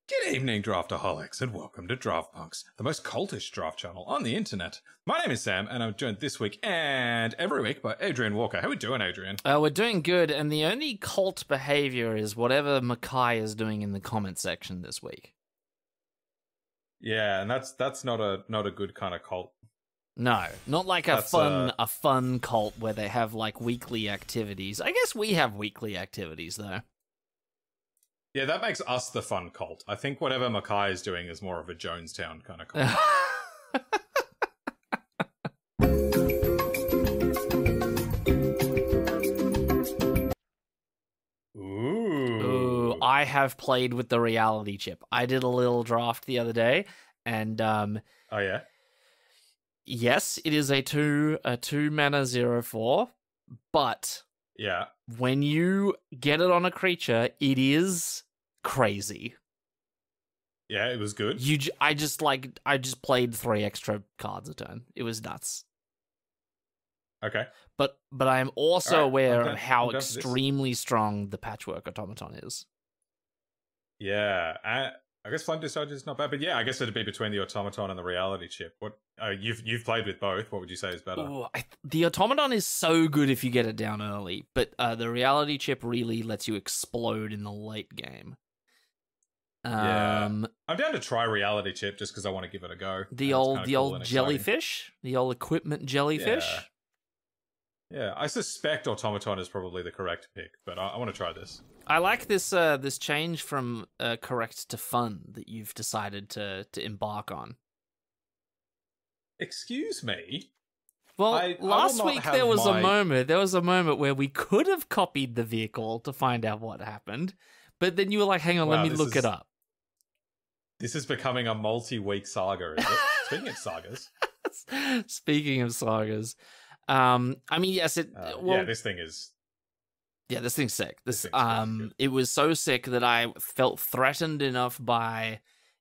Good evening, Draftaholics, and welcome to Draft Punks, the most cultish draft channel on the internet. My name is Sam, and I'm joined this week and every week by Adrian Walker. How are we doing, Adrian? We're doing good, and the only cult behavior is whatever Mackay is doing in the comment section this week. Yeah, and that's not a good kind of cult. No, not like a fun cult where they have like weekly activities. I guess we have weekly activities though. Yeah, that makes us the fun cult. I think whatever Mackay is doing is more of a Jonestown kind of cult. Ooh, I have played with the reality chip. I did a little draft the other day, and oh yeah. Yes, it is a two mana 0/4, but yeah, when you get it on a creature, it is crazy. Yeah, it was good. I just played 3 extra cards a turn. It was nuts. Okay. But I am also aware of how extremely strong the Patchwork Automaton is. Yeah, I guess Flame Discharge is not bad, but yeah, I guess it'd be between the Automaton and the Reality Chip. What you've played with both? What would you say is better? Ooh, the Automaton is so good if you get it down early, but the Reality Chip really lets you explode in the late game. Yeah, I'm down to try Reality Chip just because I want to give it a go. The old jellyfish, the old equipment jellyfish. Yeah, I suspect Automaton is probably the correct pick, but I want to try this. I like this change from correct to fun that you've decided to embark on. Excuse me? Well, last week there was a moment where we could have copied the vehicle to find out what happened, but then you were like, hang on, let me look it up. This is becoming a multi-week saga, is it? Speaking of sagas. Speaking of sagas. I mean, yes, this thing is... Yeah, this thing's sick. It was so sick that I felt threatened enough by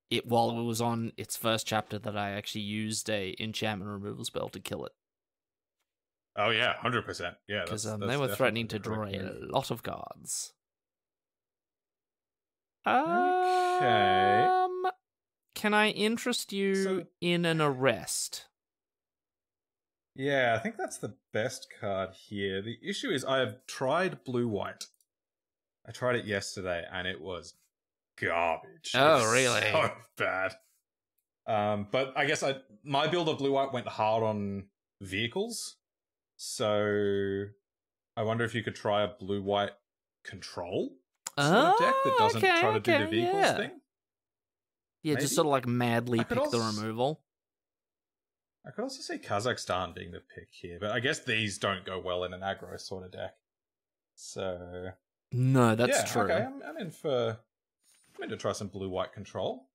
it while it was on its first chapter that I actually used a enchantment removal spell to kill it. Oh yeah, 100%. Yeah, because they were threatening to draw a lot of cards. Okay. Can I interest you in an arrest? Yeah, I think that's the best card here. The issue is I have tried blue-white. I tried it yesterday, and it was garbage. Oh, really? So bad. But I guess my build of blue-white went hard on vehicles, so I wonder if you could try a blue-white control sort of deck that doesn't try to do the vehicles thing. Yeah, maybe? Just sort of like madly pick the removal. I could also see Kazakhstan being the pick here, but I guess these don't go well in an aggro sort of deck. So no, that's true. Okay, I'm in to try some blue-white control.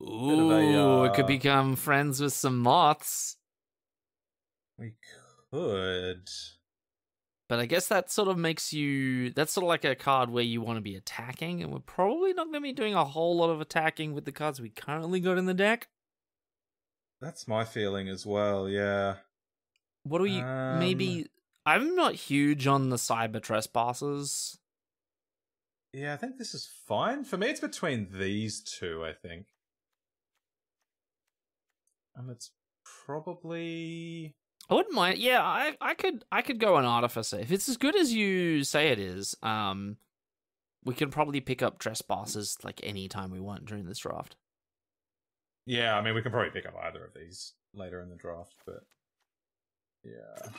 Ooh, it could become friends with some moths. We could. But I guess that sort of makes you... That's sort of like a card where you want to be attacking, and we're probably not going to be doing a whole lot of attacking with the cards we currently got in the deck. That's my feeling as well, yeah. What do we... maybe... I'm not huge on the cyber trespassers. Yeah, I think this is fine. For me, it's between these two, I think. And it's probably... I wouldn't mind. Yeah, I could go an Artificer. If it's as good as you say it is, we can probably pick up trespassers like any time we want during this draft. Yeah, I mean, we can probably pick up either of these later in the draft, but yeah.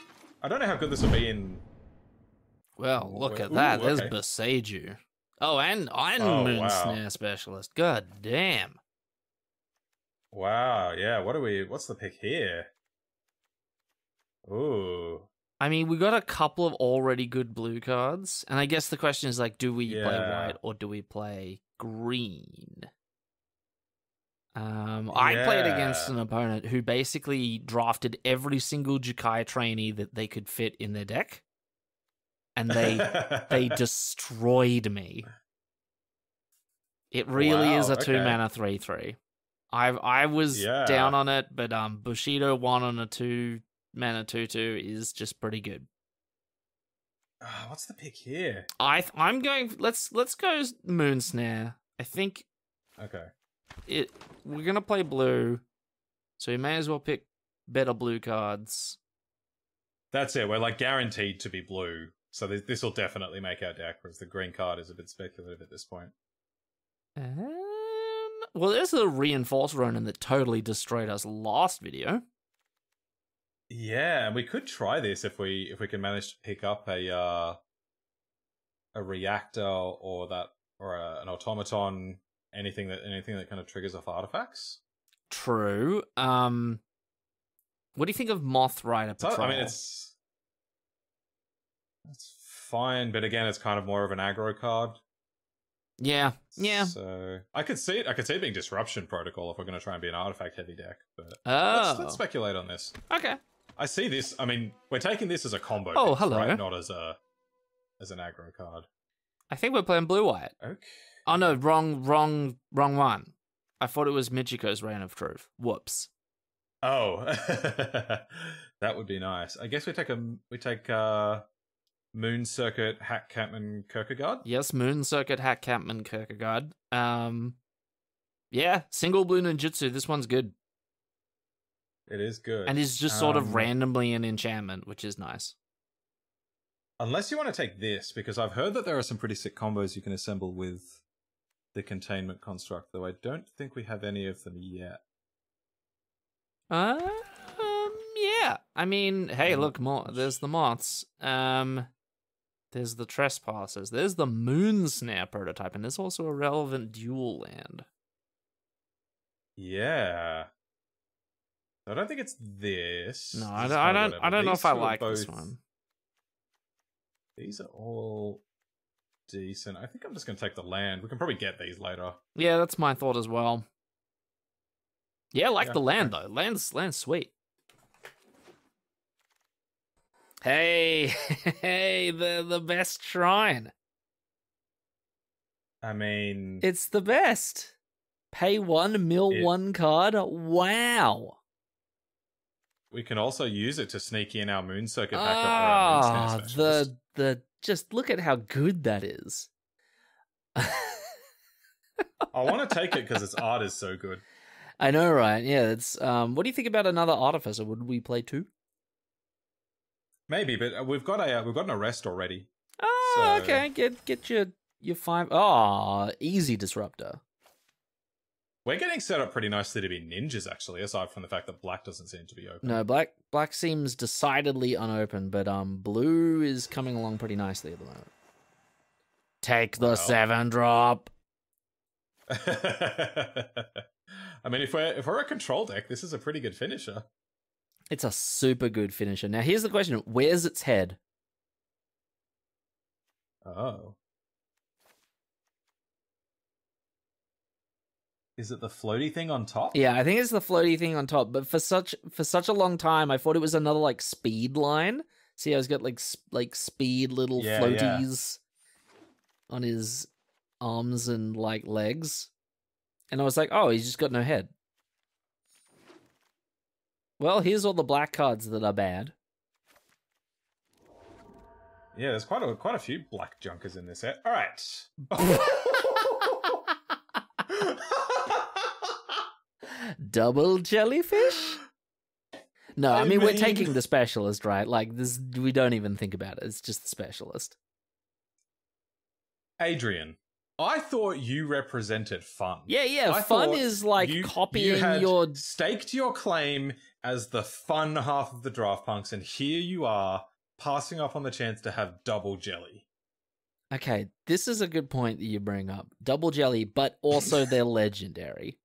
I don't know how good this will be in... Well, look at that. There's Beseiju. Oh, and Moon Snare Specialist. God damn. Wow, yeah, what's the pick here? Ooh. I mean, we got a couple of already good blue cards, and I guess the question is, like, do we play white or do we play green? I played against an opponent who basically drafted every single Jukai trainee that they could fit in their deck, and they destroyed me. It really is a 2-mana 3/3. I was down on it, but Bushido 1 on a 2-mana 2/2 is just pretty good. What's the pick here? I'm going. Let's go Moon Snare. I think. Okay. we're gonna play blue, so we may as well pick better blue cards. That's it. We're like guaranteed to be blue, so this will definitely make our deck. Whereas the green card is a bit speculative at this point. Well, there's a reinforced Ronin that totally destroyed us last video. Yeah, and we could try this if we can manage to pick up a reactor or an automaton, anything that kind of triggers off artifacts. True. What do you think of Moth Rider Patrol? So, I mean, it's fine, but again, it's kind of more of an aggro card. Yeah. So I could see it being Disruption Protocol if we're going to try and be an artifact heavy deck. But let's speculate on this. Okay. I see this. I mean, we're taking this as a combo. Oh, pick, hello. Right? Not as an aggro card. I think we're playing blue-white. Okay. Oh no, wrong one. I thought it was Michiko's Reign of Truth. Whoops. Oh, that would be nice. I guess we take Moon Circuit, Hack Catman, Kierkegaard. Yes, Moon Circuit, Hack Catman, Kierkegaard. Yeah, single blue ninjutsu. This one's good. It is good. And is just sort of randomly an enchantment, which is nice. Unless you want to take this, because I've heard that there are some pretty sick combos you can assemble with the Containment Construct, though I don't think we have any of them yet. Yeah. I mean, hey, look, there's the Moths. There's the Trespassers. There's the Moon Snare prototype, and there's also a relevant dual land. Yeah. I don't think it's this. No, I don't know if I like this one. These are all decent. I think I'm just going to take the land. We can probably get these later. Yeah, that's my thought as well. Yeah, the land, though. Land's sweet. Hey, the best shrine. I mean... It's the best. Pay 1, mill 1 card. Wow. We can also use it to sneak in our Moon Circuit backup. Just look at how good that is. I want to take it because its art is so good. I know, right? Yeah, it's. What do you think about another Artificer? Would we play 2? Maybe, but we've got an arrest already. Oh, so... okay. Get your 5. Oh, easy disruptor. We're getting set up pretty nicely to be ninjas, actually, aside from the fact that black doesn't seem to be open. No, black seems decidedly unopened, but blue is coming along pretty nicely at the moment. Take the 7-drop. I mean, if we're a control deck, this is a pretty good finisher. It's a super good finisher. Now, here's the question: where's its head? Oh. Is it the floaty thing on top? Yeah, I think it's the floaty thing on top. But for such a long time, I thought it was another speed line. See how he's got like speed little floaties on his arms and legs, and I was like, oh, he's just got no head. Well, here's all the black cards that are bad. Yeah, there's quite a few black junkers in this set. All right. Double jellyfish? No, I mean, we're taking the specialist, right? This, we don't even think about it. It's just the specialist. Adrian, I thought you represented fun. Yeah. Fun is copying you staked your claim as the fun half of the Draft Punks, and here you are passing up on the chance to have double jelly. Okay, this is a good point that you bring up. Double jelly, but also they're legendary.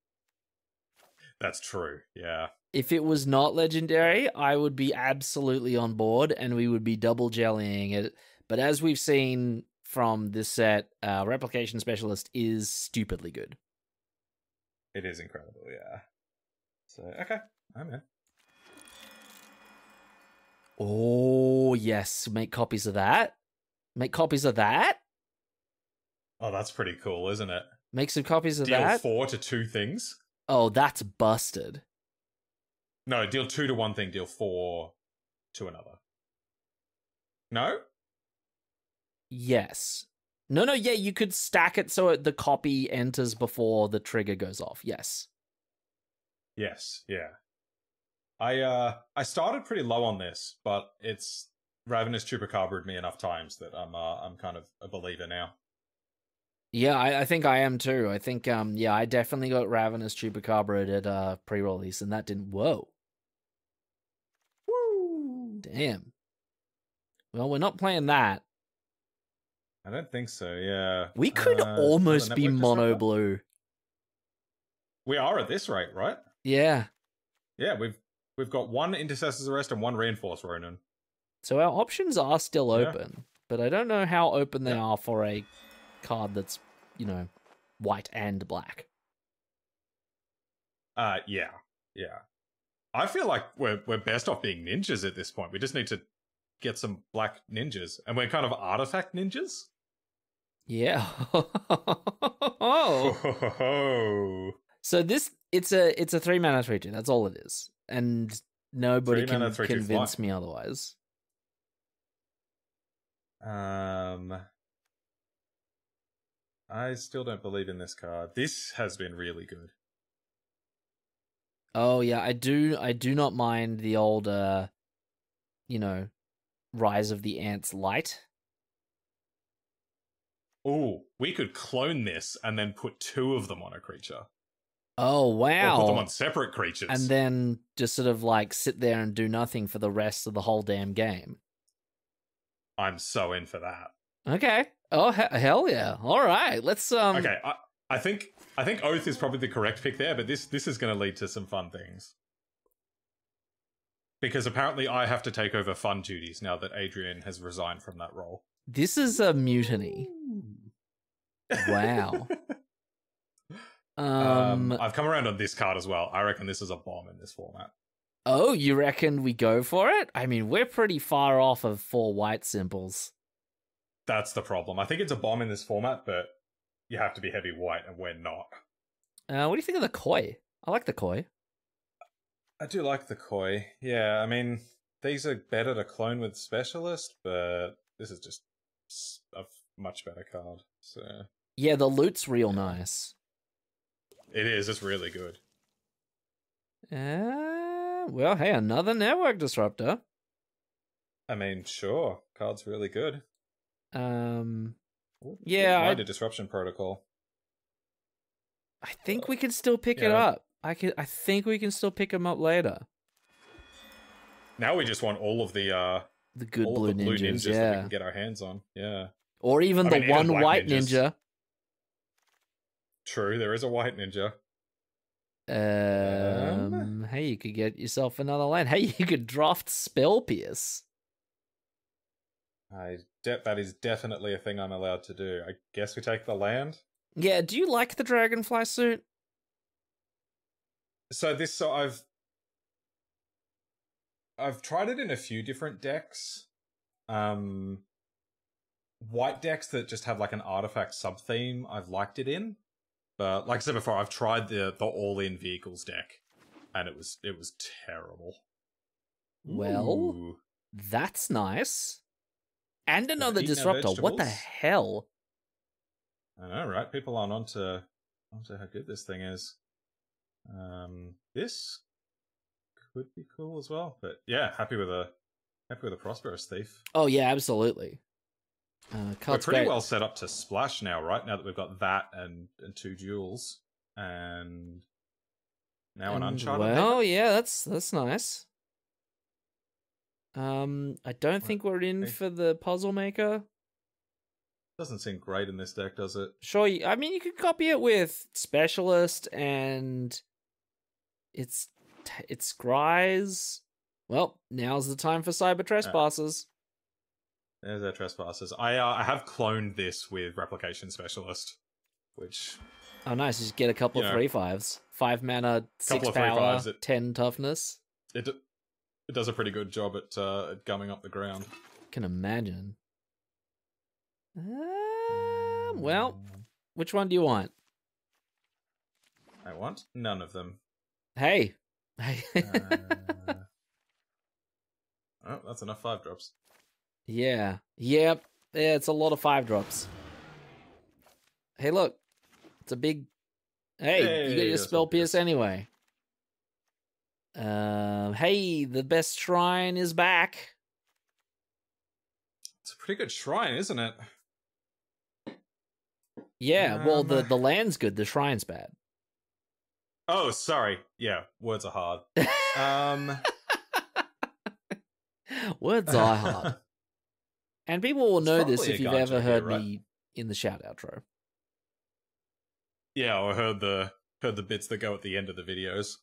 That's true, yeah. If it was not legendary, I would be absolutely on board and we would be double jellying it. But as we've seen from this set, Replication Specialist is stupidly good. It is incredible, yeah. So, okay, I'm in. Oh, yes. Make copies of that. Make copies of that. Oh, that's pretty cool, isn't it? Make some copies of that. Deal 4 to 2 things. Oh, that's busted. No, deal 2 to 1 thing, deal 4 to another. No? Yes. No, yeah, you could stack it so the copy enters before the trigger goes off. Yes. Yes, yeah. I started pretty low on this, but it's Ravenous Chupacabra'd me enough times that I'm kind of a believer now. Yeah, I think I am too. I think yeah, I definitely got Ravenous Chupacabra at pre-release, and that didn't. Whoa. Woo! Damn. Well, we're not playing that. I don't think so. Yeah, We could almost be mono blue. We are at this rate, right? Yeah. Yeah, we've got one Intercessor's Arrest and one Reinforced Ronin. So our options are still open, but I don't know how open they are for a card that's, you know, white and black. Yeah. I feel like we're best off being ninjas at this point. We just need to get some black ninjas, and we're kind of artifact ninjas. Yeah. So it's a 3-mana 3/2. That's all it is, and nobody can convince me otherwise. I still don't believe in this card. This has been really good. Oh yeah, I do not mind the old you know, Rise of the Ants light. Oh, we could clone this and then put 2 of them on a creature. Oh wow. Or put them on separate creatures. And then just sort of like sit there and do nothing for the rest of the whole damn game. I'm so in for that. Okay. Oh hell yeah! All right, let's Okay, I think Oath is probably the correct pick there, but this is going to lead to some fun things. Because apparently I have to take over fun duties now that Adrian has resigned from that role. This is a mutiny. Wow. I've come around on this card as well. I reckon this is a bomb in this format. Oh, you reckon we go for it? I mean, we're pretty far off of 4 white symbols. That's the problem. I think it's a bomb in this format, but you have to be heavy white, and we're not. What do you think of the koi? I like the koi. I do like the koi. Yeah, I mean, these are better to clone with Specialist, but this is just a much better card. So yeah, the loot's real nice. It is. It's really good. Well, hey, another network disruptor. I mean, sure. Card's really good. Yeah, I did Disruption Protocol. I think we can still pick it up. I think we can still pick them up later. Now we just want all of the good blue ninjas that we can get our hands on. Yeah. Or even the one white ninja. True, there is a white ninja. Hey, you could get yourself another land. Hey, you could draft Spell Pierce. That is definitely a thing I'm allowed to do. I guess we take the land. Yeah, do you like the Dragonfly suit? So I've tried it in a few different decks. White decks that just have like an artifact sub-theme, I've liked it in. But like I said before, I've tried the all-in vehicles deck, and it was terrible. Well, Ooh. That's nice. And another disruptor. What the hell? I know, right? People aren't onto how good this thing is. This could be cool as well, but yeah, happy with a Prosperous Thief. Oh yeah, absolutely. We're pretty well set up to splash now, right? Now that we've got that and 2 duels, and now an Uncharted. Well, yeah, that's nice. I don't think we're in for the Puzzle Maker. Doesn't seem great in this deck, does it? Sure, I mean, you could copy it with Specialist and it's Scries. Well, now's the time for Cyber Trespassers. There's our Trespassers. I have cloned this with Replication Specialist, which... Oh, nice. Just get a couple of 3/5s. 5 mana, 6 power, 10 toughness. It does a pretty good job at gumming up the ground. Can imagine. Well, which one do you want? I want none of them. Hey. Oh, that's enough 5-drops. Yeah. Yep. Yeah, it's a lot of 5-drops. Hey, look. It's a big... Hey, you got your Spell Pierce anyway. Hey, the best shrine is back. It's a pretty good shrine, isn't it? Yeah, well, the land's good. The shrine's bad. Oh, sorry. Yeah, words are hard. Words are hard. And people will know this if you've ever heard me in the shout outro. Yeah, or heard the bits that go at the end of the videos.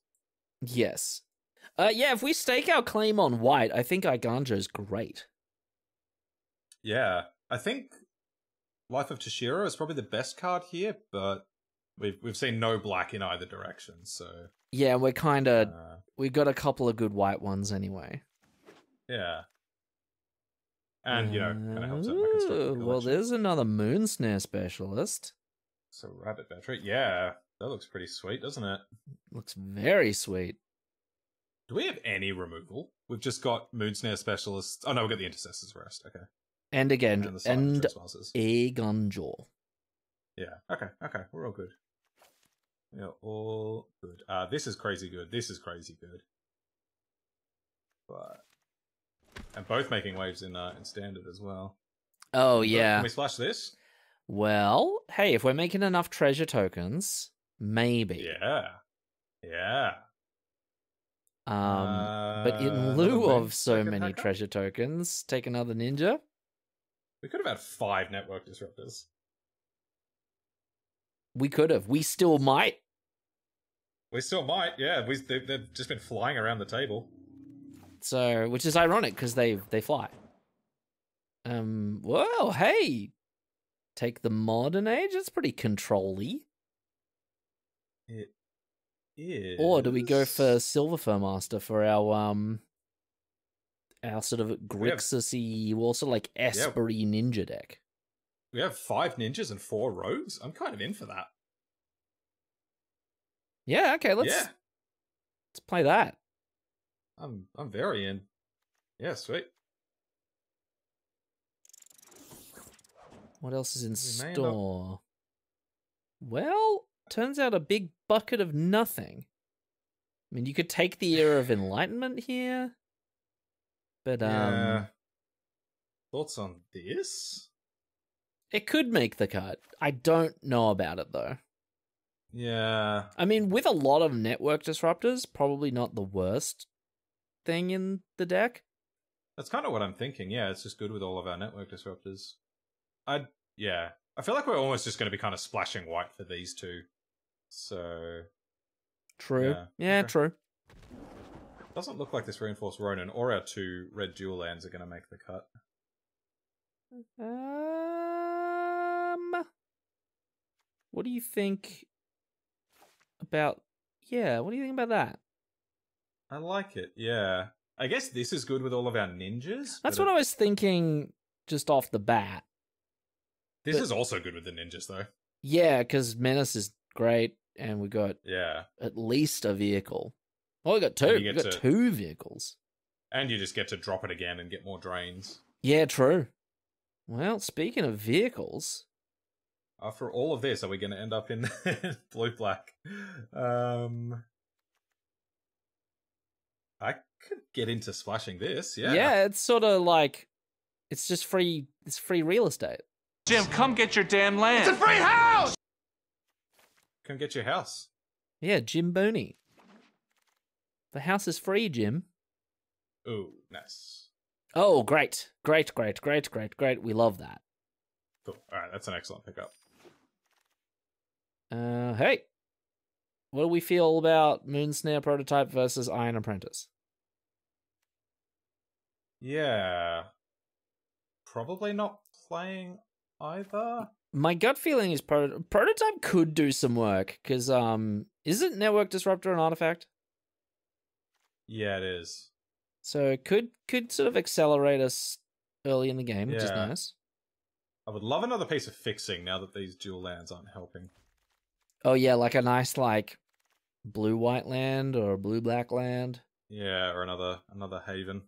Yes. Yeah, if we stake our claim on white, I think Iganjo's great. Yeah, I think Life of Toshiro is probably the best card here, but we've seen no black in either direction, so... Yeah, we're kind of... we've got a couple of good white ones anyway. Yeah. And, you know, kind of helps out my constructed collection. Well, there's another Moon Snare specialist. So, Rabbit Battery. Yeah, that looks pretty sweet, doesn't it? Looks very sweet. Do we have any removal? We've just got Moon Snare specialists. Oh, no, we've got the Intercessor's Rest. Okay. And again, and Iganjo. Yeah, okay, we're all good. Yeah, all good. This is crazy good. This is crazy good. But... And both making waves in Standard as well. Oh, yeah. Can we splash this? Well, hey, if we're making enough treasure tokens, maybe. Yeah. But in lieu of so many treasure tokens, take another ninja. We could have had 5 network disruptors. We could have. We still might. We still might, yeah. They've just been flying around the table. So, which is ironic because they fly. Well, hey, take the modern age. It's pretty control-y. It is. Or do we go for Silver Fur Master for our sort of Grixis-y, also like Espery ninja deck? We have 5 ninjas and 4 rogues. I'm kind of in for that. Yeah. Okay. Let's play that. I'm very in. Yeah, sweet. What else is in store? Well, turns out a big bucket of nothing. I mean, you could take the Era of Enlightenment here, but thoughts on this? It could make the cut. I don't know about it though. Yeah. I mean, with a lot of network disruptors, probably not the worst thing in the deck. That's kind of what I'm thinking. Yeah, it's just good with all of our network disruptors. I feel like we're almost just going to be kind of splashing white for these two. So true. Yeah, okay. True. Doesn't look like this Reinforced Ronin or our 2 red dual lands are going to make the cut. What do you think about... Yeah, what do you think about that? I like it, yeah. I guess this is good with all of our ninjas. That's what I was thinking just off the bat. This is also good with the ninjas, though. Yeah, because Menace is great, and we got at least a vehicle. Oh, we got 2. We got 2 vehicles. And you just get to drop it again and get more drains. Yeah, true. Well, speaking of vehicles... After all of this, are we going to end up in blue-black? I could get into splashing this, yeah. Yeah, it's sort of like... It's just free... It's free real estate. Jim, come get your damn land. It's a free house! Come get your house. Yeah, Jim Booney. The house is free, Jim. Ooh, nice. Oh, great. Great. We love that. Cool. Alright, that's an excellent pickup. Hey. What do we feel about Moon Snare Prototype versus Iron Apprentice? Yeah. Probably not playing either. My gut feeling is Prototype could do some work, because isn't Network Disruptor an artifact? Yeah, it is. So it could sort of accelerate us early in the game, which is nice. I would love another piece of fixing now that these dual lands aren't helping. Oh yeah, like a nice blue-white land or blue-black land. Yeah, or another haven.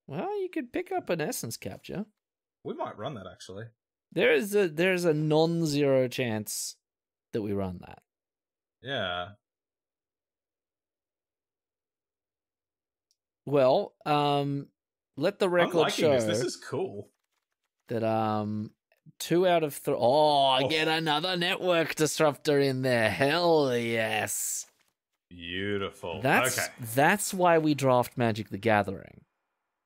Well, you could pick up an Essence Capture. We might run that, actually. There's a non-zero chance that we run that. Yeah. Well, let the record I'm liking show this. This is cool. that 2 out of 3. Oh, I get another network disruptor in there. Hell yes. Beautiful. That's why we draft Magic the Gathering.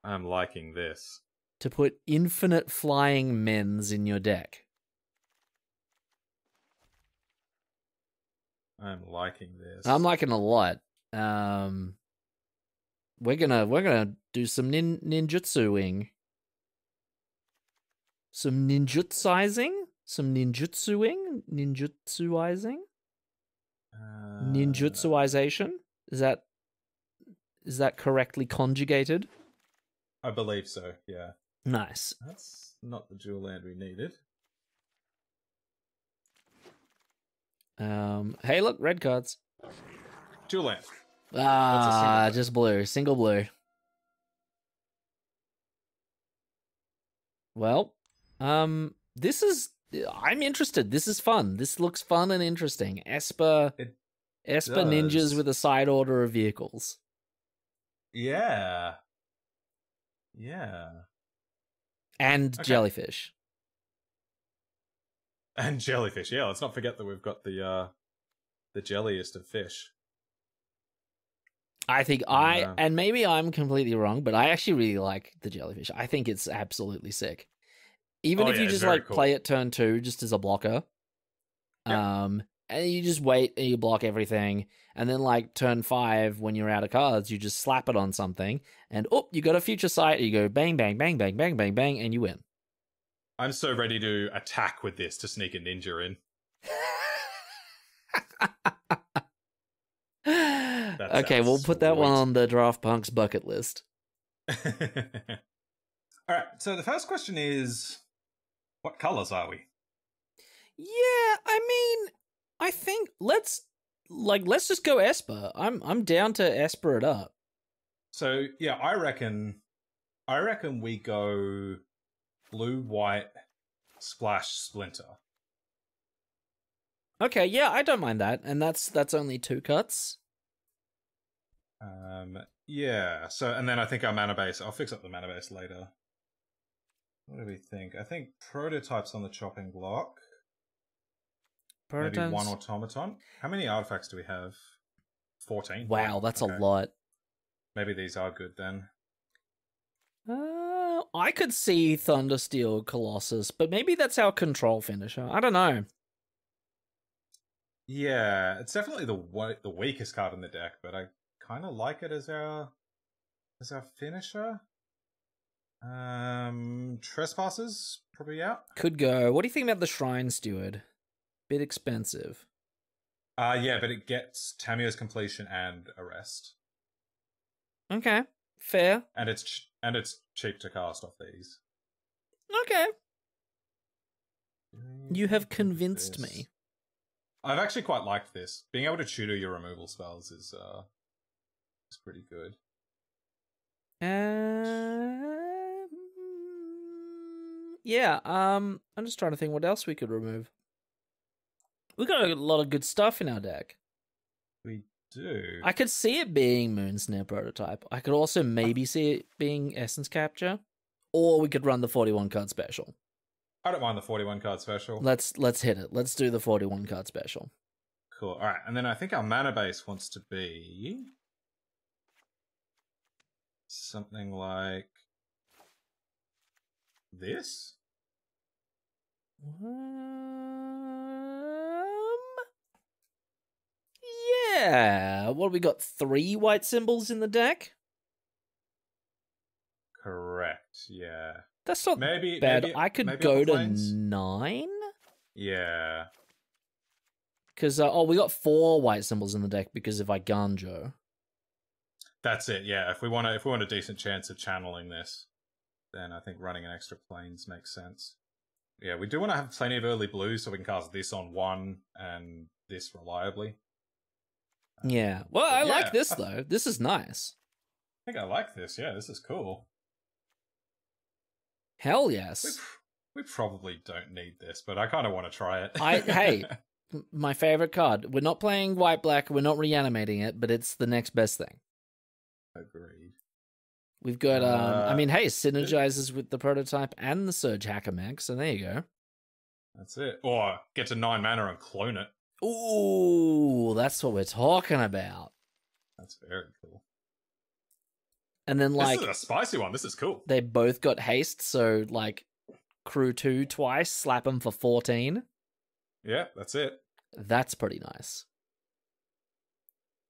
I'm liking this. To put infinite flying men's in your deck. I'm liking this. I'm liking it a lot. We're gonna do some ninjutsuing. Some ninjutsizing? Some ninjutsuing? Ninjutsuizing? Ninjutsuization? Is that correctly conjugated? I believe so, yeah. Nice. That's not the dual land we needed. Hey, look, red cards. Dual land. Just blue. Single blue. Well, I'm interested. This is fun. This looks fun and interesting. Esper ninjas with a side order of vehicles. Yeah. And jellyfish. And jellyfish. Yeah, let's not forget that we've got the jelliest of fish. I think and maybe I'm completely wrong, but I actually really like the jellyfish. I think it's absolutely sick. Even if you just like play it turn 2 just as a blocker. Yep. And you just wait and you block everything, and then like turn 5 when you're out of cards, you just slap it on something, and you got a future sight, you go bang bang bang bang bang bang bang, and you win. I'm so ready to attack with this to sneak a ninja in. Okay, we'll put that one on the Draft Punks bucket list. Alright, so the first question is, what colors are we? Yeah, I mean, I think let's just go Esper. I'm down to Esper it up. So yeah, I reckon we go blue, white, splash, splinter. Okay, yeah, I don't mind that, and that's only 2 cuts. Yeah. So, and then I think our mana base. I'll fix up the mana base later. What do we think? I think prototypes on the chopping block. Maybe 1 automaton. How many artifacts do we have? 14. Wow, that's a lot. Maybe these are good then. I could see Thundersteel Colossus, but maybe that's our control finisher. I don't know. Yeah, it's definitely the weakest card in the deck, but I kind of like it as our finisher. Trespassers probably out. Could go. What do you think about the Shrine Steward? Bit expensive. Yeah, but it gets Tamio's completion and arrest. Okay, fair. And it's cheap to cast off these. Okay. You have convinced me. I've actually quite liked this. Being able to tutor your removal spells is pretty good. Yeah, I'm just trying to think what else we could remove. We got a lot of good stuff in our deck. We do. I could see it being Moonsnare prototype. I could also maybe see it being Essence Capture, or we could run the 41 card special. I don't mind the 41 card special. Let's hit it. Let's do the 41 card special. Cool. All right, and then I think our mana base wants to be something like this. Yeah. What, we got 3 white symbols in the deck? Correct, yeah. That's not bad. I could go to 9? Yeah. Because, we got 4 white symbols in the deck because of Iganjo. That's it, yeah. If we want a decent chance of channeling this, then I think running an extra planes makes sense. Yeah, we do want to have plenty of early blues so we can cast this on 1 and this reliably. Yeah. Well, I like this, though. This is nice. I think I like this, yeah. This is cool. Hell yes. We probably don't need this, but I kind of want to try it. Hey, my favorite card. We're not playing white-black. We're not reanimating it, but it's the next best thing. Agreed. We've got, I mean, hey, synergizes with the prototype and the Surge Hacker mech, so there you go. That's it. Or get to 9 mana and clone it. Ooh, that's what we're talking about. That's very cool. And then, like... This is a spicy one. This is cool. They both got haste, so, like, crew 2 twice, slap them for 14. Yeah, that's it. That's pretty nice.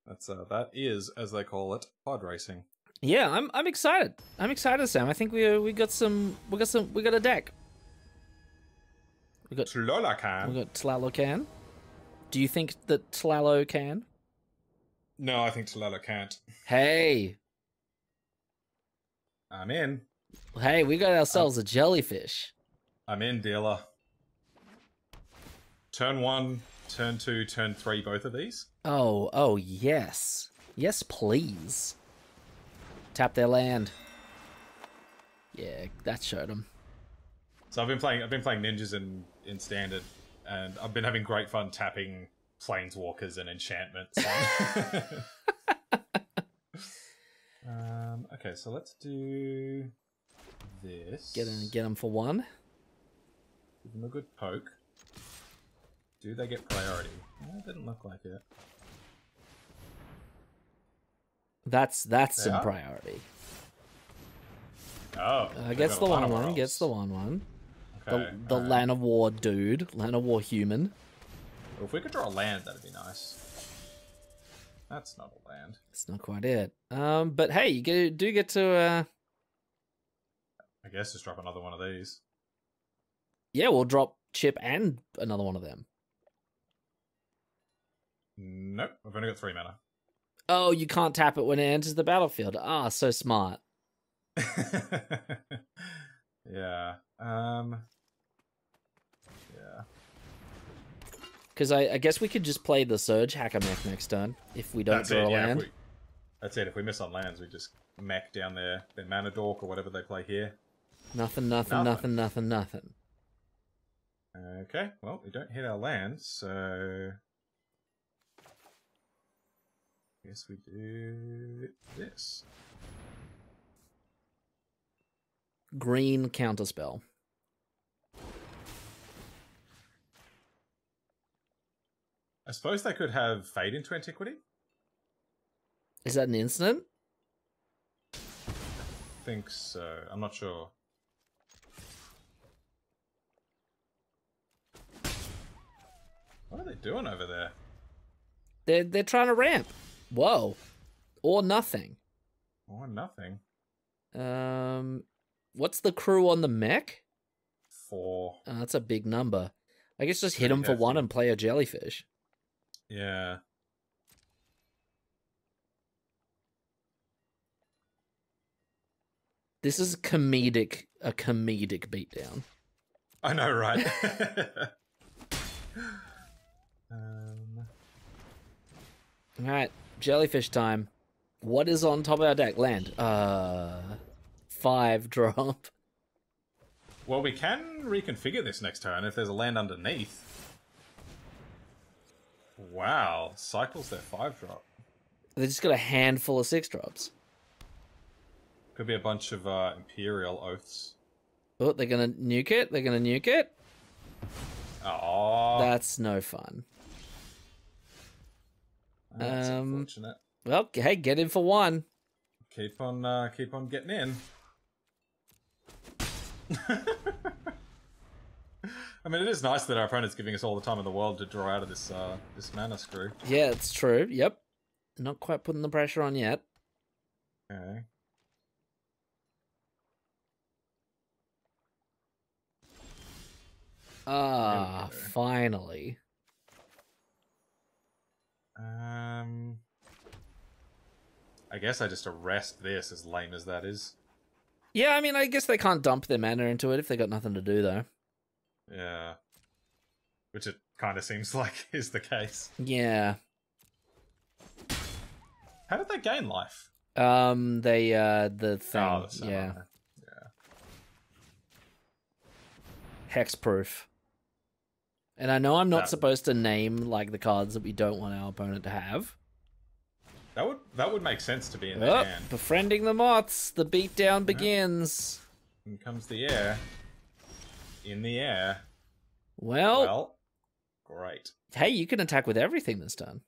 That is, as they call it, pod racing. Yeah, I'm excited. I'm excited, Sam. I think we got a deck. We got Tlalocan. Do you think that Tlalo can? No, I think Tlalo can't. Hey. I'm in. Hey, we got ourselves a jellyfish. I'm in, dealer. Turn 1, turn 2, turn 3, both of these? Oh, yes. Yes, please. Tap their land. Yeah, that showed them. So I've been playing ninjas in standard, and I've been having great fun tapping planeswalkers and enchantments. Okay, so let's do this. Get them for 1. Give them a good poke. Do they get priority? It didn't look like it. That's some priority. Oh. Gets the 1/1. Gets the 1/1. Okay. The Land of War dude. Land of War human. Well, if we could draw a land, that'd be nice. That's not a land. It's not quite it. But hey, you do get to... I guess just drop another one of these. Yeah, we'll drop Chip and another one of them. Nope, I've only got 3 mana. Oh, you can't tap it when it enters the battlefield. Ah, so smart. Yeah. Yeah. Because I guess we could just play the Surge Hacker mech next turn if we don't draw a land. That's it. If we miss on lands, we just mech down their mana dork or whatever they play here. Nothing. Okay, well, we don't hit our lands, so... I guess we do this. Green counterspell. I suppose they could have Fade into Antiquity? Is that an instant? I think so. I'm not sure. What are they doing over there? They're trying to ramp. Whoa. Or nothing. Or nothing. What's the crew on the mech? 4. That's a big number. I guess just hit them for 1 and play a jellyfish. Yeah. This is a comedic beatdown. I know, right? Alright, jellyfish time. What is on top of our deck? Land. 5 drop. Well, we can reconfigure this next turn if there's a land underneath. Wow, cycles their 5 drop. They just got a handful of 6 drops. Could be a bunch of Imperial Oaths. Oh, they're gonna nuke it? Oh, that's no fun. That's unfortunate. Well, hey, get in for 1. Keep on getting in. I mean, it is nice that our opponent's giving us all the time in the world to draw out of this mana screw. Yeah, it's true. Yep. Not quite putting the pressure on yet. Okay. Finally. I guess I just arrest this, as lame as that is. Yeah, I mean, I guess they can't dump their mana into it if they got nothing to do, though. Yeah. Which it kind of seems like is the case. Yeah. How did they gain life? The thing, Oh, the yeah. hexproof. And I know I'm not supposed to name like the cards that we don't want our opponent to have. That would make sense to be in their hand. Befriending the moths. The beatdown begins. In comes the air. In the air. Well, great. Hey, you can attack with everything this turn.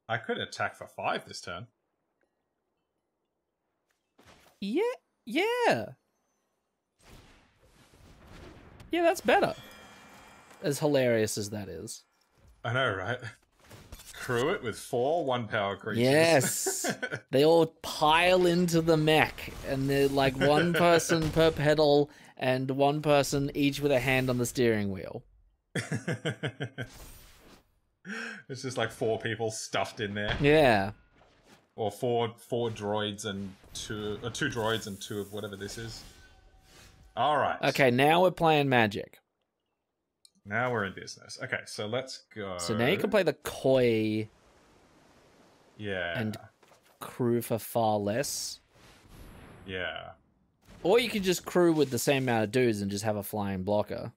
I could attack for 5 this turn. Yeah. Yeah, that's better. As hilarious as that is. I know, right? Crew it with 4 1-power creatures. Yes. They all pile into the mech, and they're like one person per pedal, and one person each with a hand on the steering wheel. It's just like 4 people stuffed in there. Yeah. Or four droids and 2 droids and 2 of whatever this is. All right. Okay, now we're playing Magic. Now we're in business. Okay, so let's go. So now you can play the Koi. Yeah. And crew for far less. Yeah. Or you could just crew with the same amount of dudes and just have a flying blocker.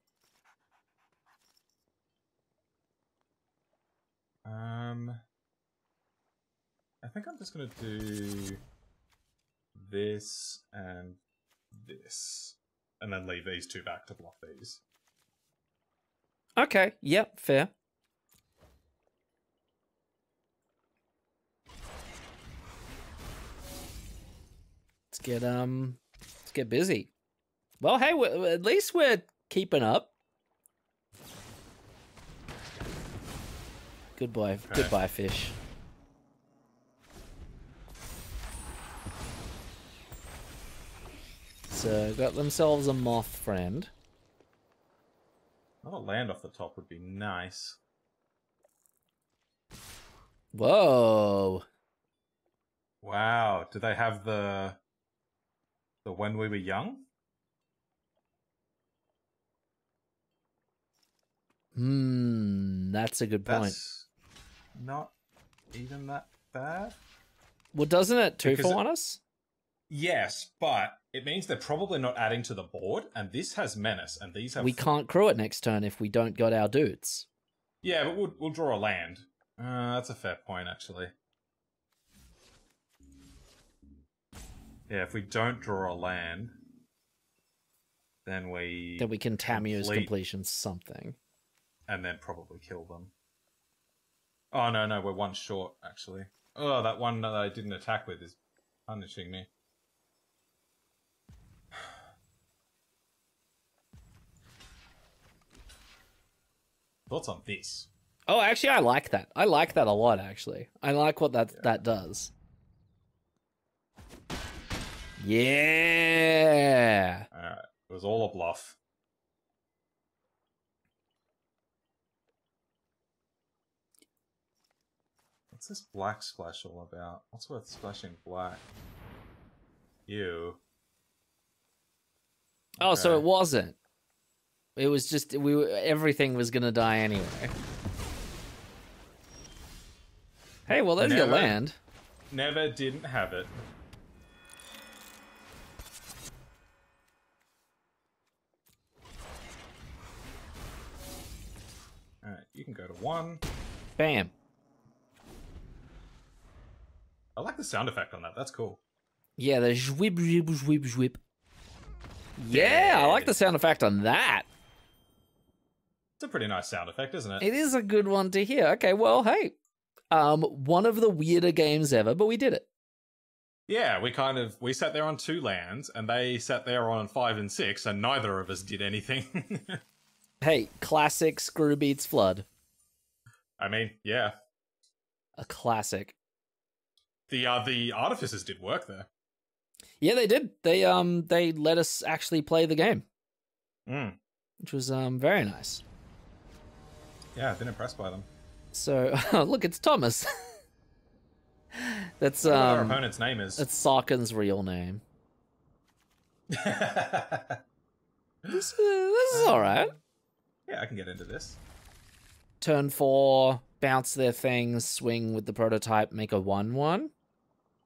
I think I'm just going to do this and this. And then leave these 2 back to block these. Okay, yep, fair. Let's get busy. Well, hey, at least we're keeping up. Goodbye, okay. Goodbye, fish. So, got themselves a moth friend. Another land off the top would be nice. Whoa. Wow. Do they have the When We Were Young? That's a good point. That's not even that bad. Well, doesn't it 2-for-1 us? Yes, but it means they're probably not adding to the board, and this has menace, and these have... We can't crew it next turn if we don't got our dudes. Yeah, but we'll draw a land. That's a fair point, actually. Yeah, if we don't draw a land, then we... Then we can Tamiyo's completion something. And then probably kill them. Oh, no, we're 1 short, actually. Oh, that one that I didn't attack with is punishing me. Thoughts on this? Oh, actually, I like that. I like that a lot, actually. I like what that does. Yeah! Alright, it was all a bluff. What's this black splash all about? What's worth splashing black? You. Okay. Oh, so it wasn't. It was just everything was gonna die anyway. Hey, well, there's your land. Never didn't have it. Alright, you can go to 1. Bam. I like the sound effect on that. That's cool. Yeah, the zwip, zwip, zwip, zwip. Yeah, I like the sound effect on that. It's a pretty nice sound effect, isn't it? It is a good one to hear. Okay, well, hey. One of the weirder games ever, but we did it. Yeah, we sat there on 2 lands, and they sat there on 5 and 6, and neither of us did anything. Hey, classic Screw Beats Flood. I mean, yeah. A classic. The artificers did work there. Yeah, they did. They let us actually play the game. Which was very nice. Yeah, I've been impressed by them. So, look, it's Thomas. That's what our opponent's name is. That's Sarkin's real name. This is all right. Yeah, I can get into this. Turn 4, bounce their things, swing with the prototype, make a 1/1.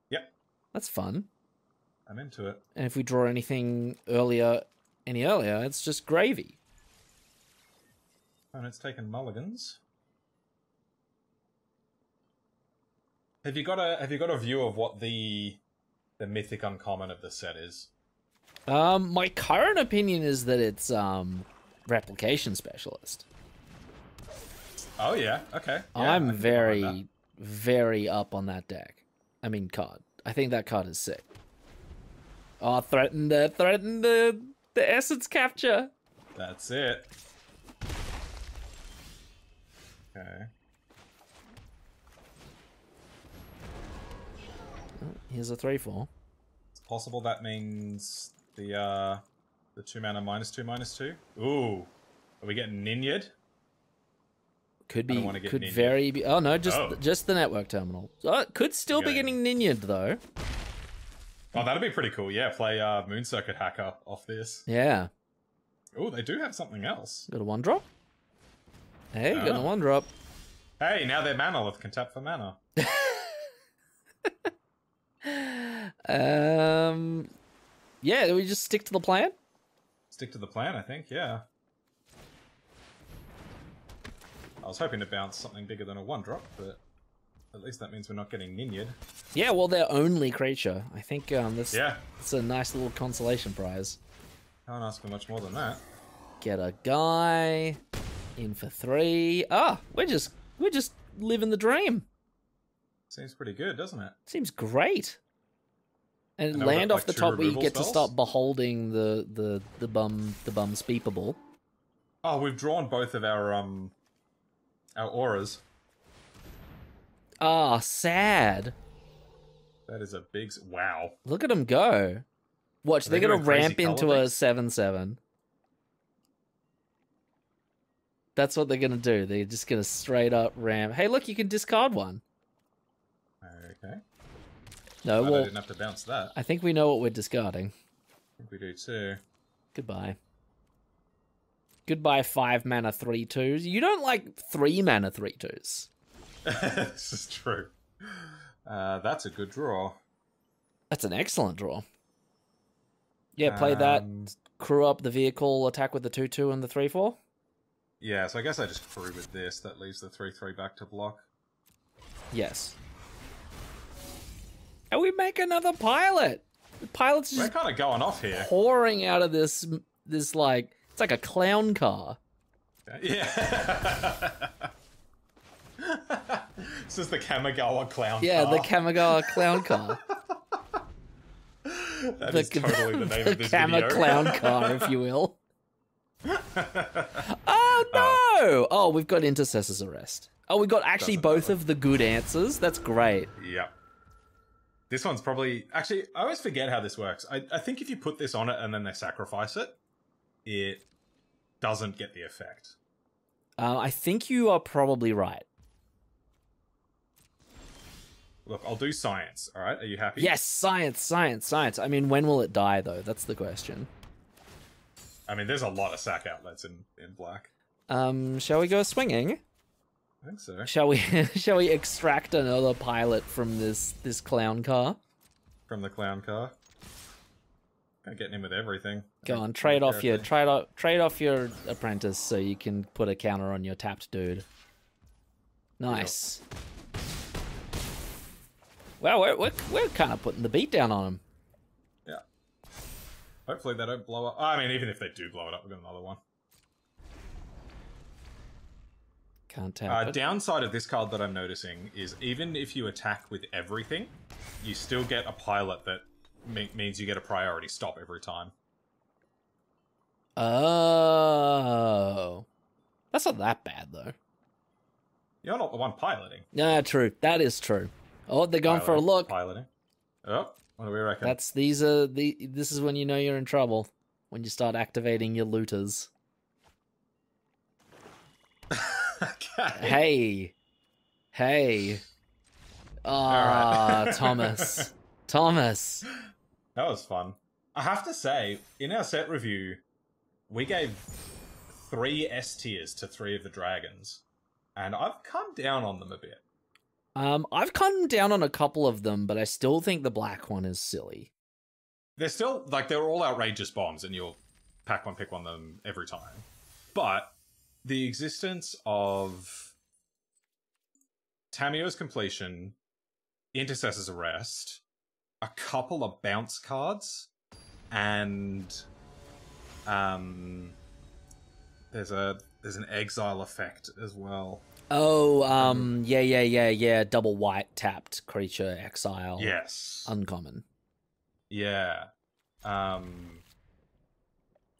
Yep. That's fun. I'm into it. And if we draw anything any earlier, it's just gravy. And it's taken mulligans. Have you got a view of what the mythic uncommon of the set is? My current opinion is that it's replication specialist. Oh yeah, okay. Yeah, I'm very up on that deck. I mean card. I think that card is sick. Oh, threaten the essence capture. That's it. Okay. Oh, here's a 3/4. It's possible that means the 2 mana -2/-2. Ooh. Are we getting Ninyad? Could be, could very be. Oh no, just the network terminal. Oh, it could still be getting Ninyad though. Oh, that'd be pretty cool. Yeah, play Moon Circuit Hacker off this. Yeah. Oh, they do have something else. Got a 1-drop. Hey, got a 1-drop. Hey, now they're Manolith can tap for mana. Yeah, do we just stick to the plan? Stick to the plan, I think. Yeah. I was hoping to bounce something bigger than a 1-drop, but at least that means we're not getting Ninyad. Yeah, well, their only creature. I think it's a nice little consolation prize. Can't ask for much more than that. Get a guy in for 3. Ah, we're just living the dream. Seems pretty good, doesn't it? Seems great. And land off the top where you get to stop beholding the bum's peepable. Oh, we've drawn both of our auras. Ah, sad. That is a big... Wow. Look at them go. Watch, they're going to ramp into a 7/7. That's what they're going to do. They're just going to straight up ramp. Hey, look, you can discard one. Okay. No, well... I didn't have to bounce that. I think we know what we're discarding. I think we do too. Goodbye. Goodbye 5 mana 3/2s. You don't like 3 mana 3/2s. This is true. That's a good draw. That's an excellent draw. Yeah, play that. Crew up the vehicle, attack with the 2/2 and the 3/4. Yeah, so I guess I just crew with this. That leaves the 3/3 back to block. Yes. And we make another pilot. The pilot's just we're kind of going off here. Pouring out of this like, it's like a clown car. Yeah. This is the Kamigawa clown car. Yeah, the Kamigawa clown car. That is totally the name of this video. The clown car, if you will. Oh, no! Oh, we've got Intercessor's Arrest. Oh, we got actually both of the good answers. That's great. Yep. This one's probably... Actually, I always forget how this works. I think if you put this on it and then they sacrifice it, it doesn't get the effect. I think you are probably right. Look, I'll do science, alright? Are you happy? Yes, science. I mean, when will it die, though? That's the question. I mean, there's a lot of sack outlets in black. Shall we go swinging? I think so. Shall we extract another pilot from this clown car? From the clown car? I'm getting in with everything. Go on, trade off your apprentice so you can put a counter on your tapped dude. Nice. Yep. Well, we're kind of putting the beat down on him. Yeah. Hopefully they don't blow up. I mean, even if they do blow it up, we've got another one. Can't tap it. Downside of this card that I'm noticing is even if you attack with everything, you still get a pilot that means you get a priority stop every time. Oh. That's not that bad, though. You're not the one piloting. Yeah, true. That is true. Oh, they're going for a look. Piloting. Oh, what do we reckon? This is when you know you're in trouble. When you start activating your looters. Okay. Hey. Ah, right. Thomas. That was fun. I have to say, in our set review, we gave 3 S tiers to 3 of the dragons. And I've come down on them a bit. I've come down on a couple of them, but I still think the black one is silly. They're still, like, they're all outrageous bombs, and you'll pack one, pick one of them every time. But the existence of Tamiyo's Completion, Intercessor's Arrest, a couple of bounce cards, and there's an exile effect as well. Oh, yeah. Double white tapped creature exile. Yes. Uncommon. Yeah.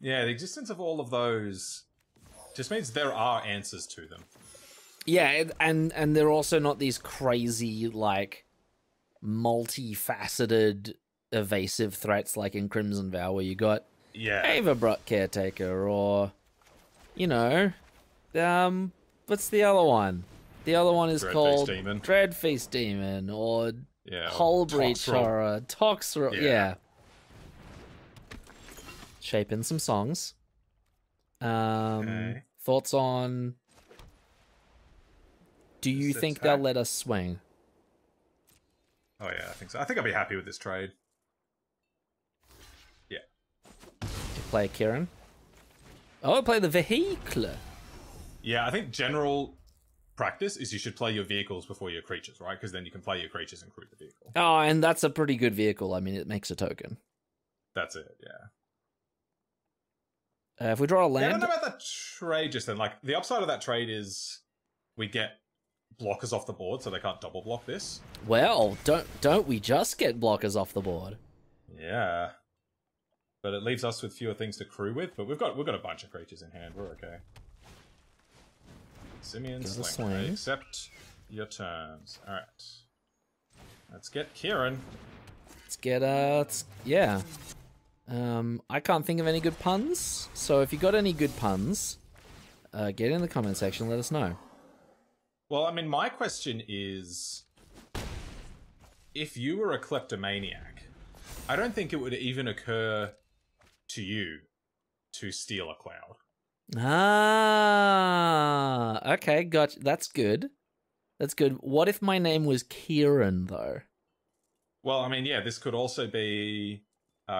Yeah, the existence of all of those just means there are answers to them. Yeah, and they're also not these crazy, like, multifaceted, evasive threats like in Crimson Vow, where you got Averbrook Caretaker, or, you know, what's the other one? The other one is called Dreadfeast Demon, or Hull Breach Horror, Toxra. Yeah. Shaping some songs. Thoughts on... Do you think they'll let us swing? Oh yeah, I think so. I think I'll be happy with this trade. Yeah. You play Kieran? Oh, play the vehicle. Yeah, I think general practice is you should play your vehicles before your creatures, right? Because then you can play your creatures and crew the vehicle. Oh, and that's a pretty good vehicle. I mean, it makes a token. That's it, yeah. If we draw a land... I don't know about that trade just then. Like, the upside of that trade is we get blockers off the board, so they can't double block this. Well, don't we just get blockers off the board? Yeah. But it leaves us with fewer things to crew with, but we've got a bunch of creatures in hand. We're okay. Simeon Sling. I accept your terms. Alright. Let's get Kieran. Let's get, yeah. I can't think of any good puns, so if you got any good puns, get in the comment section, let us know. Well, I mean, my question is, if you were a kleptomaniac, I don't think it would even occur to you to steal a cloud. Ah, okay, gotcha. That's good. That's good. What if my name was Kieran, though? Well, I mean, yeah, this could also be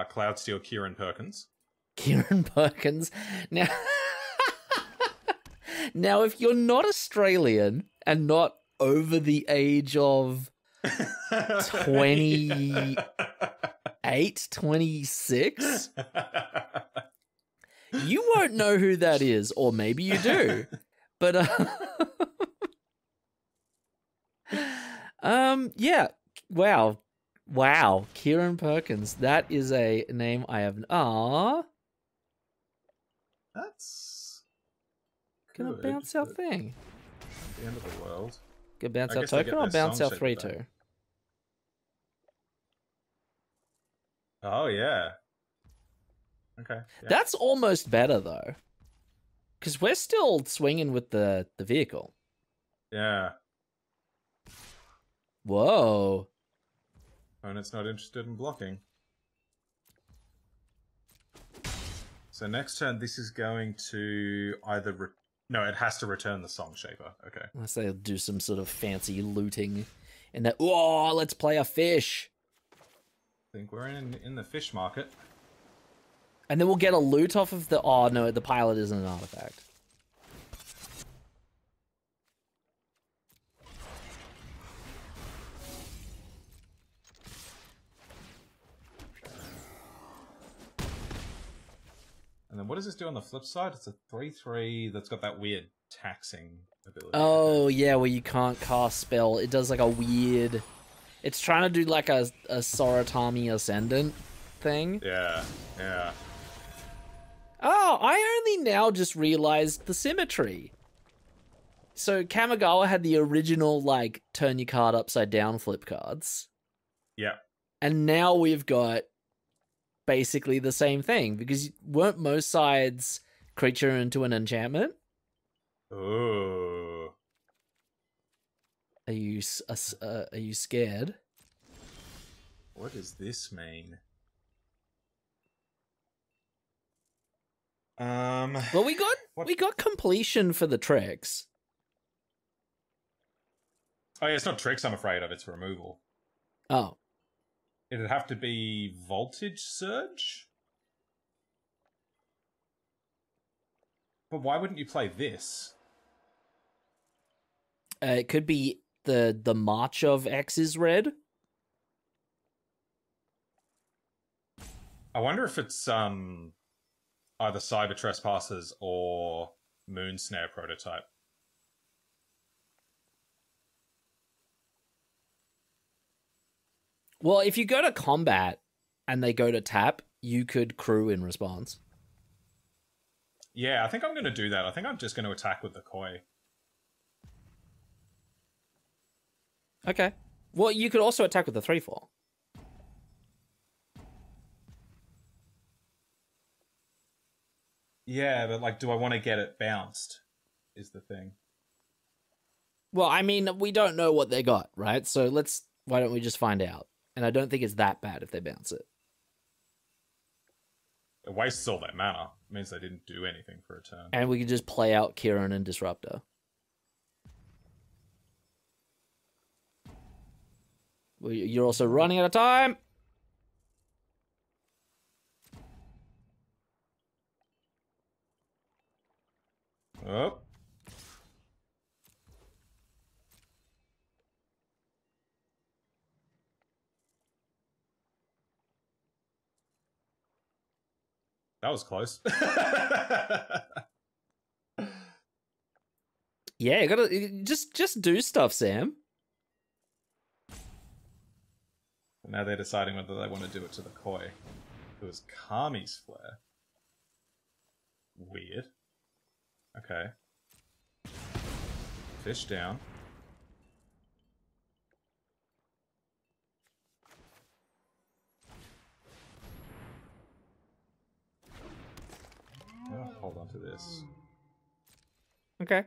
Cloud Steal Kieran Perkins. Kieran Perkins. Now, if you're not Australian and not over the age of 28, 26, you won't know who that is, or maybe you do. But, yeah. Wow. Kieran Perkins. That is a name I have. That's gonna bounce our thing. The end of the world. Gonna bounce our token or bounce our 3/2? Oh yeah. Okay. Yeah. That's almost better though, because we're still swinging with the vehicle. Yeah. Whoa. Opponent's not interested in blocking. So next turn, this is going to either... No, it has to return the Song Shaper. Okay. Unless they'll do some sort of fancy looting. And that, oh, let's play a fish. I think we're in the fish market. And then we'll get a loot off of the... Oh, no, the pilot isn't an artifact. And then what does this do on the flip side? It's a 3/3 that's got that weird taxing ability. Oh, yeah, where you can't cast spell. It does like a weird... It's trying to do like a Soratami Ascendant thing. Yeah. Oh, I only now just realized the symmetry. So Kamigawa had the original, like, turn your card upside down flip cards. Yeah. And now we've got basically the same thing, because weren't most sides creature into an enchantment? Oh. Are you scared? What does this mean? Well, we got completion for the tricks. Oh yeah, it's not tricks I'm afraid of, it's removal. Oh. It'd have to be Voltage Surge? But why wouldn't you play this? It could be the March of X is red. I wonder if it's either Cyber Trespassers or Moon Snare prototype. Well, if you go to combat and they go to tap, you could crew in response. Yeah, I think I'm going to do that. I think I'm just going to attack with the Koi. Okay. Well, you could also attack with the 3/4. Yeah, but like, do I want to get it bounced? Is the thing. Well, I mean, we don't know what they got, right? So why don't we just find out? And I don't think it's that bad if they bounce it. It wastes all that mana. It means they didn't do anything for a turn. And we could just play out Kieran and Disruptor. You're also running out of time. Oh. That was close. Yeah, you gotta just do stuff, Sam. Now they're deciding whether they want to do it to the Koi. It was Kami's Flare. Weird. Okay. Fish down. Oh, hold on to this. Okay.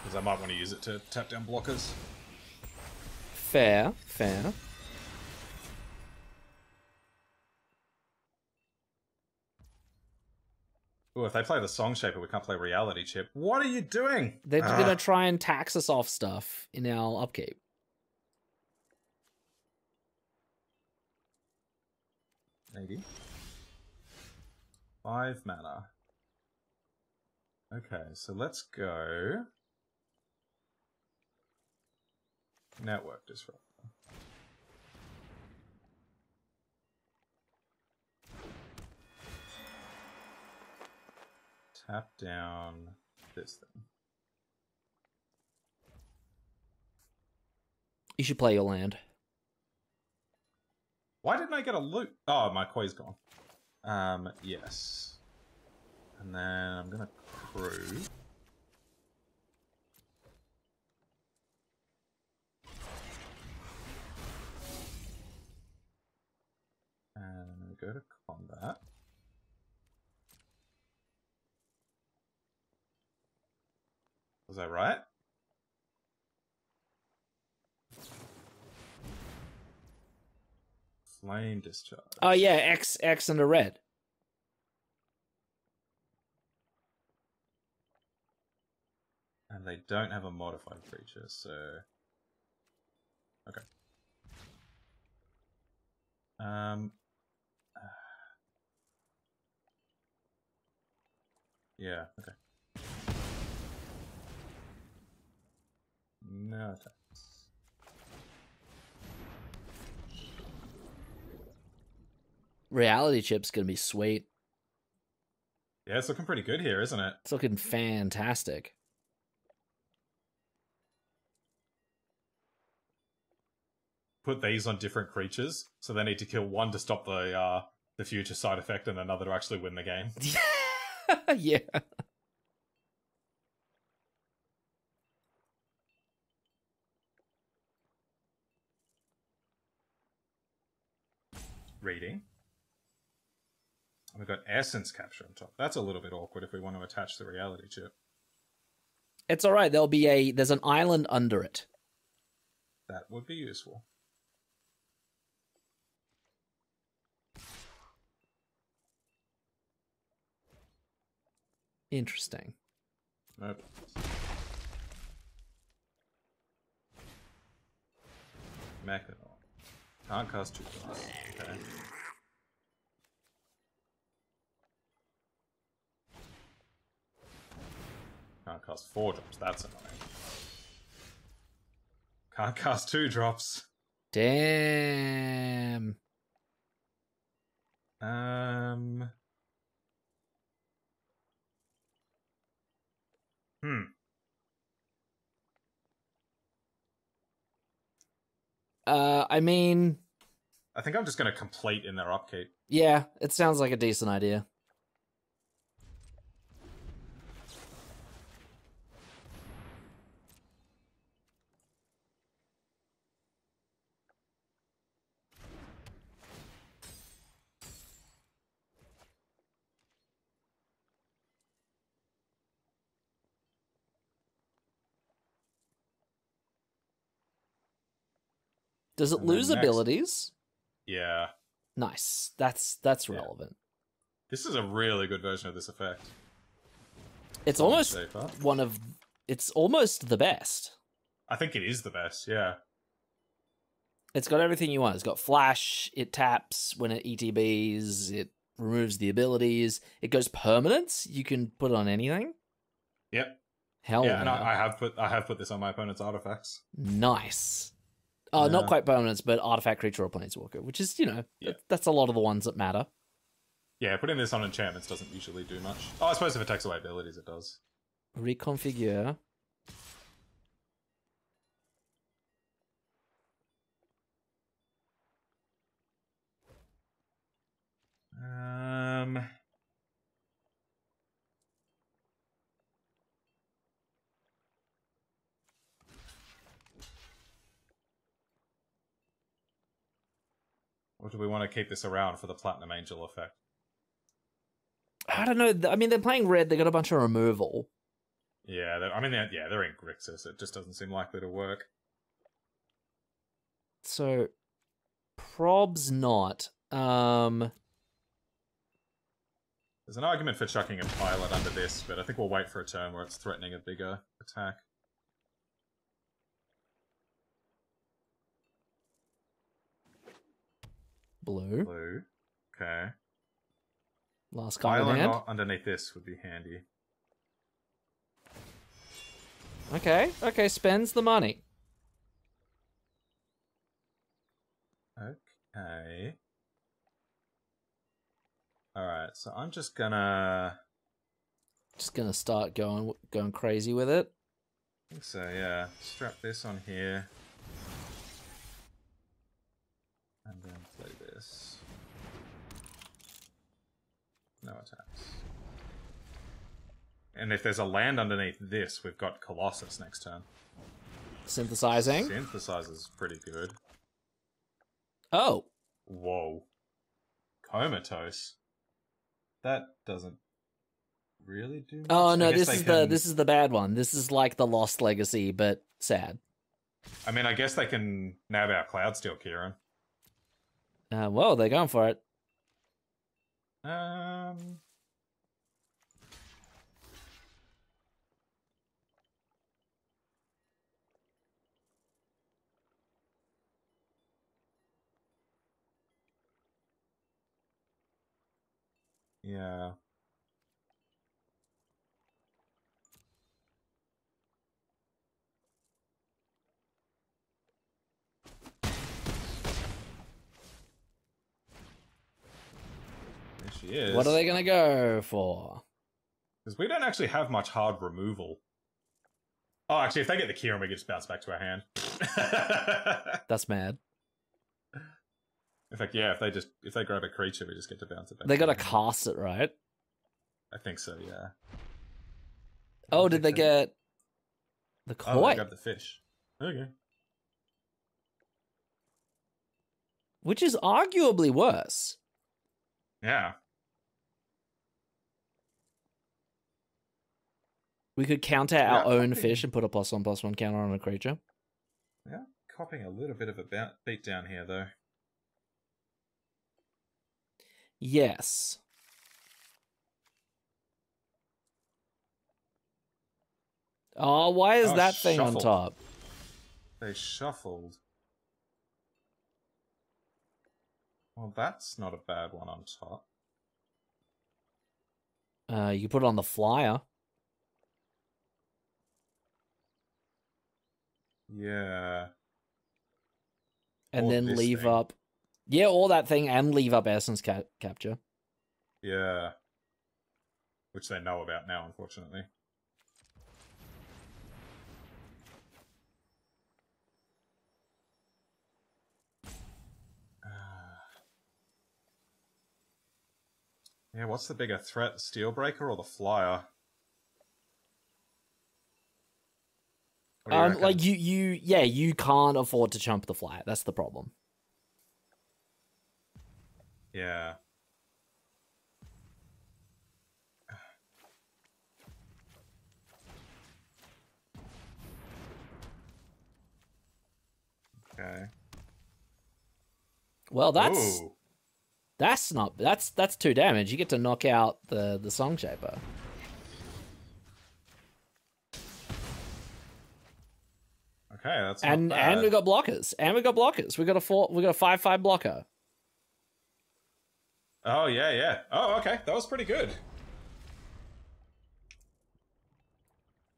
Because I might want to use it to tap down blockers. Fair. Oh, if they play the Song Shaper, we can't play Reality Chip. What are you doing? They're gonna try and tax us off stuff in our upkeep. Maybe. 5 mana. Okay, so let's go. Network Disruptor. Tap down this thing. You should play your land. Why didn't I get a loot? Oh, my Koi's gone. Yes. And then I'm gonna crew. And I'm gonna go to combat. Was that right? Flame discharge. Oh yeah, X and a red. And they don't have a modified creature, so... Okay. Yeah, okay. No attacks. Reality Chip's gonna be sweet. Yeah, it's looking pretty good here, isn't it? It's looking fantastic. Put these on different creatures, so they need to kill one to stop the future side effect and another to actually win the game. Yeah. Reading. We've got Essence Capture on top. That's a little bit awkward if we want to attach the Reality Chip. It's alright, there's an island under it. That would be useful. Interesting. Nope. Mech it all. Can't cast 2 cards. Okay. can't cast 4 drops. That's annoying. Can't cast 2 drops. Damn. I mean, I think I'm just going to complete in their upkeep. yeah, it sounds like a decent idea. Does it And then lose next- abilities? Yeah. Nice. That's relevant. This is a really good version of this effect. It's Much almost safer. it's almost the best. I think it is the best, yeah. It's got everything you want. It's got flash, it taps when it ETBs, it removes the abilities, it goes permanent. You can put it on anything. Yep. Hell Yeah, and yeah. I have put this on my opponent's artifacts. Nice. Oh, not Yeah. quite permanents, but artifact, creature, or planeswalker, which is, Yeah. that's a lot of the ones that matter. Yeah, putting this on enchantments doesn't usually do much. Oh, I suppose if it takes away abilities, it does. Reconfigure. Or do we want to keep this around for the Platinum Angel effect? I don't know. I mean, they're playing red. They got a bunch of removal. Yeah, they're in Grixis. It just doesn't seem likely to work. So, probs not. There's an argument for chucking a pilot under this, but I think we'll wait for a turn where it's threatening a bigger attack. Blue. Blue. Okay. Last card in Pilot hand. underneath this would be handy. Okay, spends the money. Okay. Alright, so I'm just gonna... Just gonna start going crazy with it. I think so, yeah. Strap this on here. And then play this. No attacks. And if there's a land underneath this, we've got Colossus next turn. Synthesizing. Synthesizer's pretty good. Oh, Whoa. Comatose. That doesn't really do much. oh no, I guess this is the bad one. This is like the Lost Legacy, but sad. I mean, I guess they can nab our Cloudsteel, Kieran. Well, they're going for it. Yeah. There she is. What are they gonna go for? Because we don't actually have much hard removal. Oh, actually, if they get the Kieran, we can just bounce back to our hand. That's mad. In fact, yeah, if they grab a creature, we just get to bounce it back. They to gotta our hand. cast it, right? I think so, yeah. Oh, did they get the Oh, koi? they grabbed the fish. Okay. Which is arguably worse. Yeah. We could counter our Yeah, own copy. fish and put a +1/+1 counter on a creature. Yeah, copping a little bit of a beat down here, though. Yes. Oh, why is Oh, that thing on shuffled. top? They shuffled. Well, that's not a bad one on top. You can put it on the flyer. Yeah. And Or then this leave thing. up. Yeah, all that thing and leave up essence capture. Yeah. Which they know about now, unfortunately. Yeah, what's the bigger threat, the Steelbreaker or the Flyer? What do you reckon? Like you can't afford to chump the flyer. That's the problem. Yeah. Okay. Well, that's Ooh. that's 2 damage. You get to knock out the Song Shaper. Okay, that's and not bad. and we got blockers. We got a 5/5 blocker. Oh yeah, yeah. Oh, okay, that was pretty good.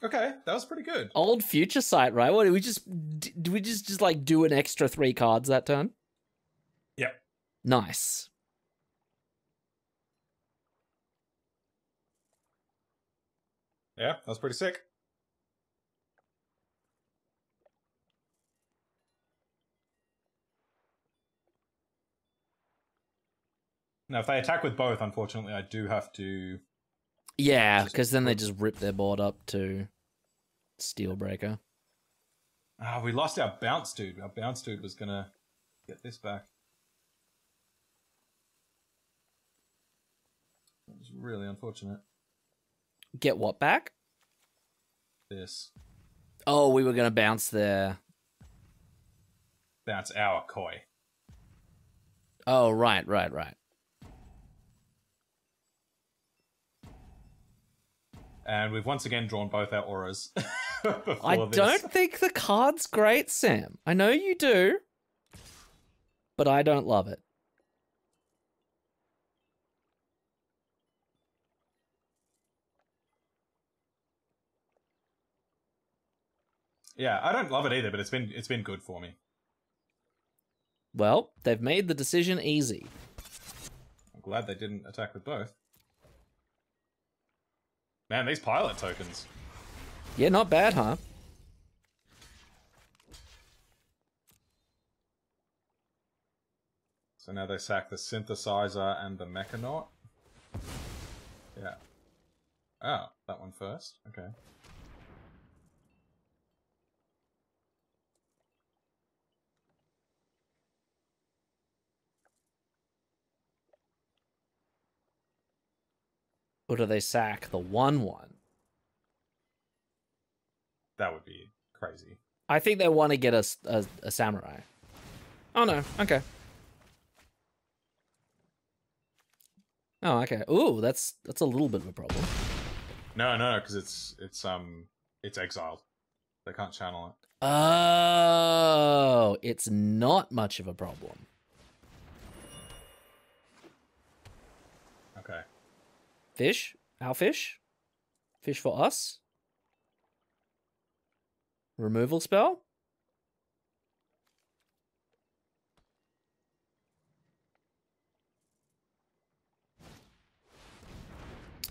Okay, that was pretty good. Old future sight, right? What do we just like do an extra 3 cards that turn? Yep. Nice. Yeah, that was pretty sick. Now, if they attack with both, unfortunately, I do have to... Yeah, because then they just rip their board up to Steelbreaker. Ah, we lost our bounce dude. Our bounce dude was gonna get this back. That was really unfortunate. Get what back? This. Oh, we were going to bounce their... Bounce our koi. Oh, right. And we've once again drawn both our auras. I don't think the card's great, Sam. I know you do, but I don't love it. Yeah, I don't love it either, but it's been good for me. Well, they've made the decision easy. I'm glad they didn't attack with both. Man, these pilot tokens. Yeah, not bad, huh? So now they sack the synthesizer and the mechanaut. Yeah. Oh, that one first. Okay. Or do they sack the 1/1? That would be crazy. I think they want to get a samurai. Oh no, okay. Oh, okay. Ooh, that's a little bit of a problem. No, because it's exiled. They can't channel it. Oh, it's not much of a problem. Okay. Fish? Our fish? Fish for us? Removal spell?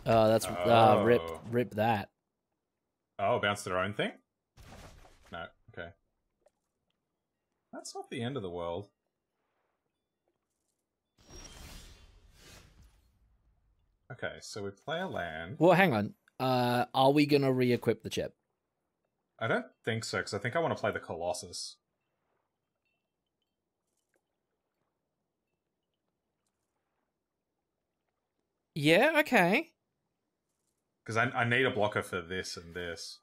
Oh, that's rip that. Oh, bounce their own thing? No, okay. That's not the end of the world. Okay, so we play a land. Well, hang on. Are we gonna re-equip the chip? I don't think so, because I think I want to play the Colossus. Yeah, okay. Because I need a blocker for this and this.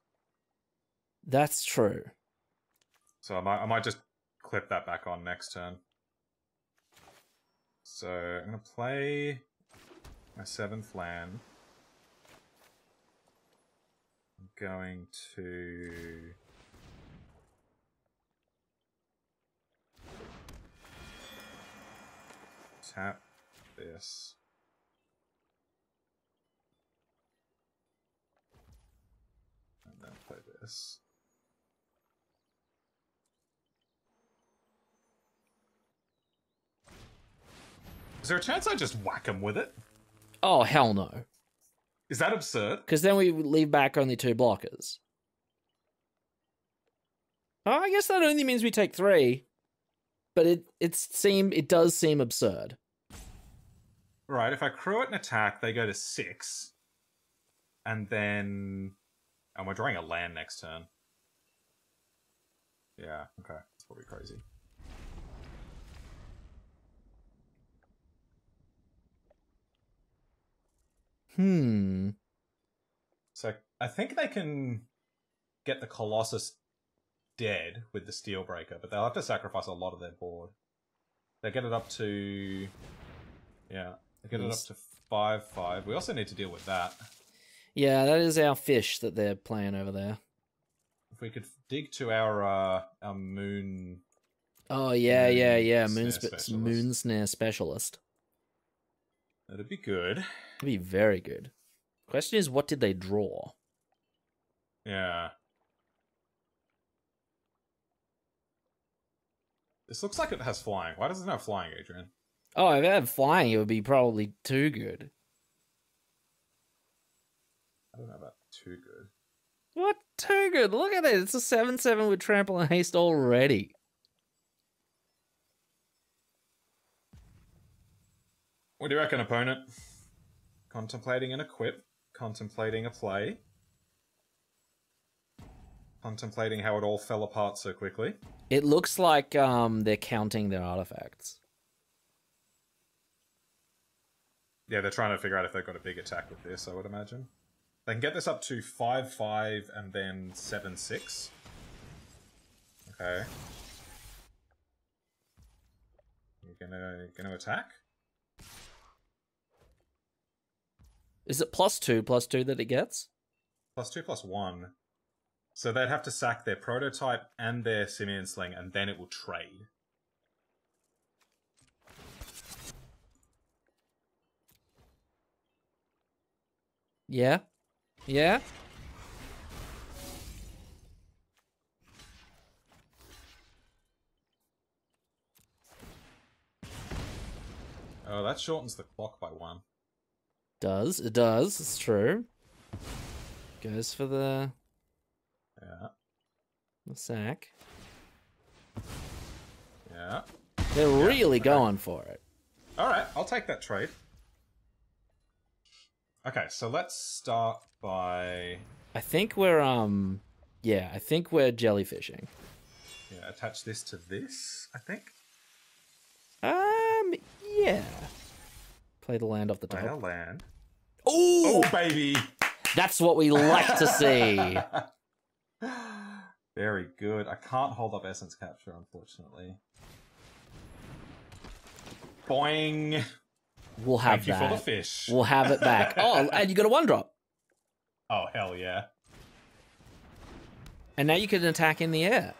That's true. So I might just clip that back on next turn. So I'm going to play my 7th land. I'm going to... tap this. And then play this. there a chance I just whack him with it? Oh, hell no. Is that absurd? Because then we leave back only 2 blockers. Oh, I guess that only means we take 3. But it does seem absurd. Right, if I crew it and attack, they go to 6. And then... And we're drawing a land next turn. Yeah, okay. That's probably crazy. So I think they can get the Colossus dead with the Steelbreaker, but they'll have to sacrifice a lot of their board. They get it up to... Yeah, they get it up to 5/5. We also need to deal with that. Yeah, that is our fish that they're playing over there. If we could dig to our moon... Oh, yeah. Snare Moon Snare Specialist. That'd be good. That'd be very good. Question is, what did they draw? Yeah. This looks like it has flying. Why does it have flying, Adrian? Oh, if it had flying, it would be probably too good. I don't know about too good. What? Too good? Look at it. It's a 7/7 with trample and haste already. What do you reckon, opponent? Contemplating an equip. Contemplating a play. Contemplating how it all fell apart so quickly. It looks like they're counting their artifacts. Yeah, they're trying to figure out if they've got a big attack with this, I would imagine. They can get this up to 5/5 and then 7/6. Okay. You're gonna attack? Is it +2/+2 that it gets? +2/+1. So they'd have to sack their prototype and their Simian Sling, and then it will trade. Yeah. Yeah. Oh, that shortens the clock by 1. It does. It's true. Goes for the sack. Yeah. They're really going for it. Alright, I'll take that trade. Okay, so let's start by... I think we're I think we're jellyfishing. Yeah, attach this to this, I think. Yeah. Play the land off the top. Play a land. Ooh! Oh, baby! That's what we like to see. Very good. I can't hold up Essence Capture, unfortunately. Boing! We'll have Thank you that. for the fish. We'll have it back. Oh, and you got a 1-drop. Oh, hell yeah. And now you can attack in the air.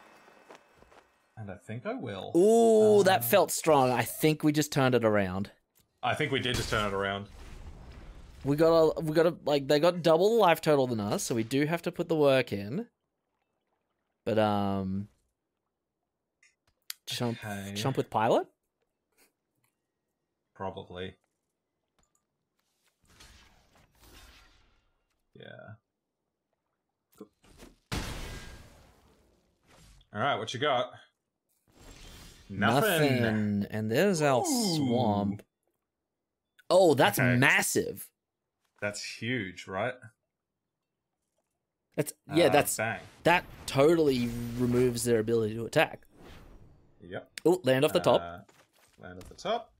And I think I will. Ooh, that felt strong. I think we just turned it around. I think we did just turn it around. We gotta like they got double the life total than us, so we do have to put the work in. But chump with pilot? Probably. Yeah. Alright, what you got? Nothing. And there's our swamp. Oh, that's massive. That's huge, right? That's bang. That totally removes their ability to attack. Yep. Oh, land off the top. Land off the top.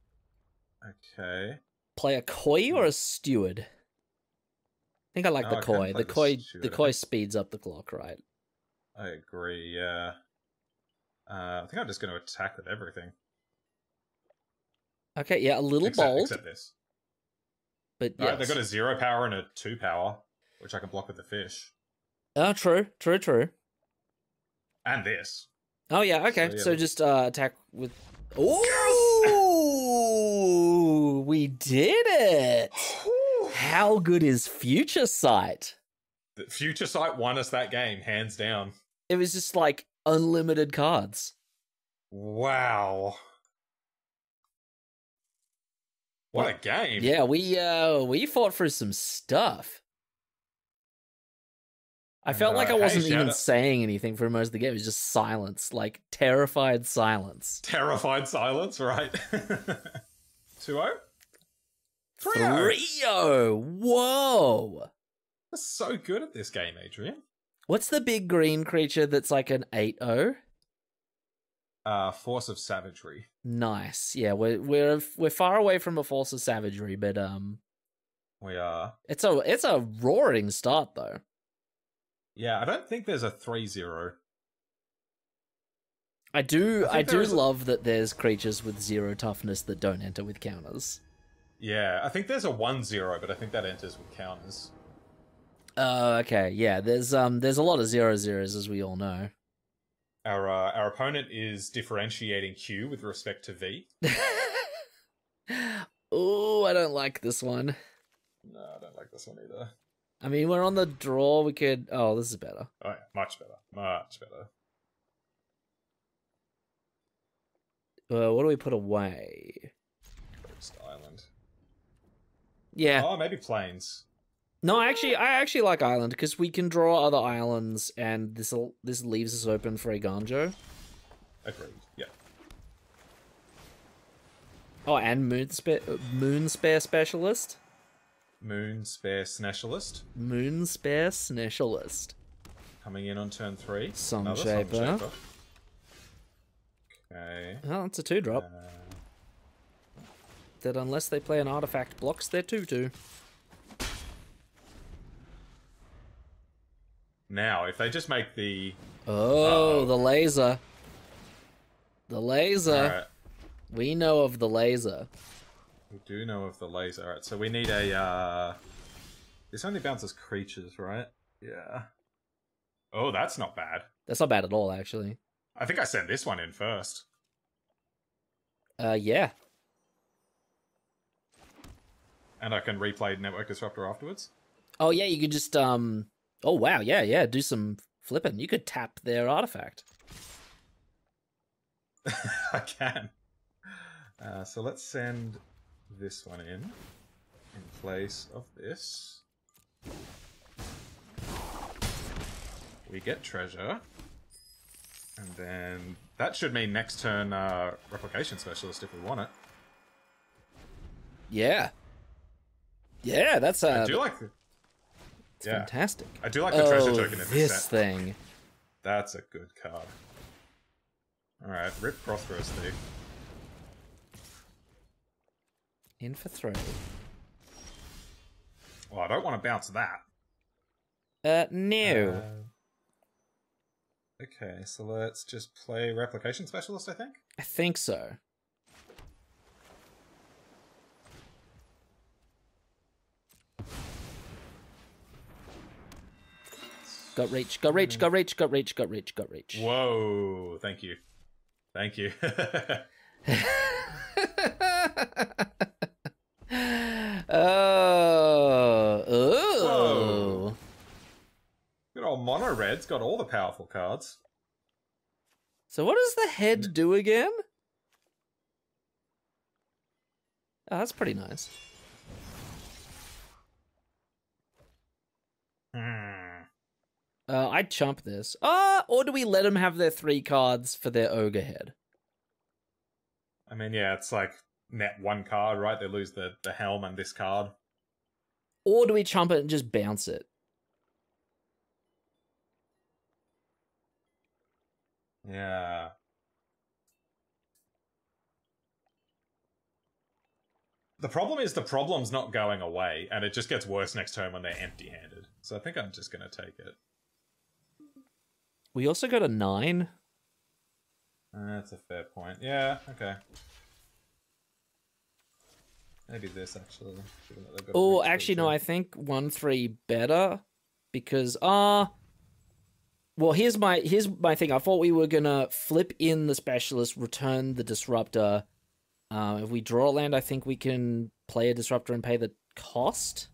Okay. Play a koi or a steward? I think I like the koi. The koi speeds up the clock, right? I agree, yeah. I think I'm just going to attack with everything. Okay, yeah, a little bold. Except this. But yes. Alright, they've got a 0 power and a 2 power, which I can block with the fish. Oh, true. And this. Oh, yeah, okay. So just attack with... Ooh! Yes! We did it! How good is Future Sight? The Future Sight won us that game, hands down. It was just like unlimited cards. Wow. What a game. Yeah, we fought through some stuff. I felt like I wasn't even saying anything for most of the game. It was just silence, like terrified silence. Terrified silence, right? 2-0? 3-0. Whoa. That's so good at this game, Adrian. What's the big green creature that's like an 8-0? Force of Savagery. Nice. Yeah, we're far away from a Force of Savagery, but we are. It's a roaring start though. Yeah, I don't think there's a 3-0. I do love that there's creatures with 0 toughness that don't enter with counters. Yeah, I think there's a 1-0, but I think that enters with counters. Okay, yeah. There's a lot of 0-0s, as we all know. Our opponent is differentiating Q with respect to V. Oh, I don't like this one. No, I don't like this one either. I mean, we're on the draw. We could. Oh, this is better. Oh, yeah, much better. Much better. What do we put away? Coast Island. Yeah. Oh, maybe Plains. No, I actually like Island because we can draw other islands, and this leaves us open for a Ganjo. Agreed. Yeah. Oh, and Moonspare Specialist. Moonspare Snecialist. Moonspare Snecialist. Coming in on turn 3. Sunshaper. Okay. Oh, it's a 2-drop. That unless they play an artifact blocks their 2/2. Now, if they just make the... Oh, the laser. The laser. Right. We know of the laser. We do know of the laser. Alright, so we need a... This only bounces creatures, right? Yeah. Oh, that's not bad. That's not bad at all, actually. I think I sent this one in first. Yeah. And I can replay Network Disruptor afterwards? Oh, yeah, you could just, Oh, wow, yeah, do some flipping. You could tap their artifact. I can. So let's send this one in place of this. We get treasure. And then that should mean next turn Replication Specialist if we want it. Yeah. Yeah, that's I do like it's fantastic. I do like the treasure token in this this set. thing. That's a good card. Alright, Rip Prosperous Thief. In for 3. Well, I don't want to bounce that. No. Okay, so let's just play Replication Specialist, I think? I think so. Got reach, got reach, got reach, got reach, got reach, got reach. Whoa, thank you. Thank you. Oh. Good old Mono Red's got all the powerful cards. So what does the head do again? Oh, that's pretty nice. I'd chump this. Or do we let them have their 3 cards for their ogre head? I mean, yeah, it's like net 1 card, right? They lose the helm and this card. Or do we chump it and just bounce it? Yeah. The problem is the problem's not going away, and it just gets worse next turn when they're empty-handed. So I think I'm just going to take it. We also got a 9. That's a fair point. Yeah, okay. Maybe this, actually. Oh, actually, no, I think 1/3 better. Because, well, here's my thing. I thought we were going to flip in the Specialist, return the Disruptor. If we draw land, I think we can play a Disruptor and pay the cost.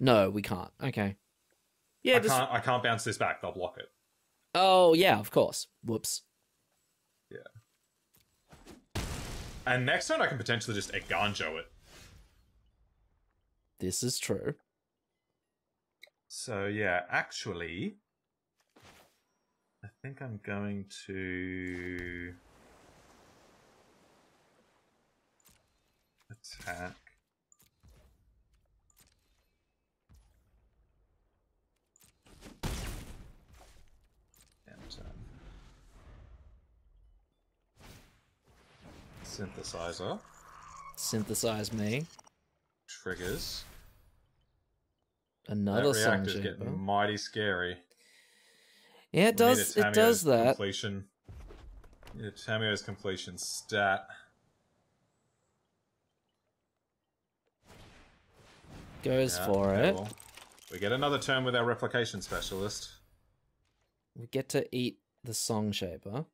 No, we can't. Okay. Yeah, I can't bounce this back. They'll block it. Oh, yeah, of course. Whoops. Yeah. And next turn I can potentially just Eganjo it. This is true. So yeah, actually, I think I'm going to attack. And synthesizer. Synthesize me. Triggers. Another that song reactor's shaper. getting mighty scary. Yeah, it does. It does that. Completion. Yeah, Tamio's completion stat. Goes for it. Well, we get another turn with our replication specialist. We get to eat the song shaper.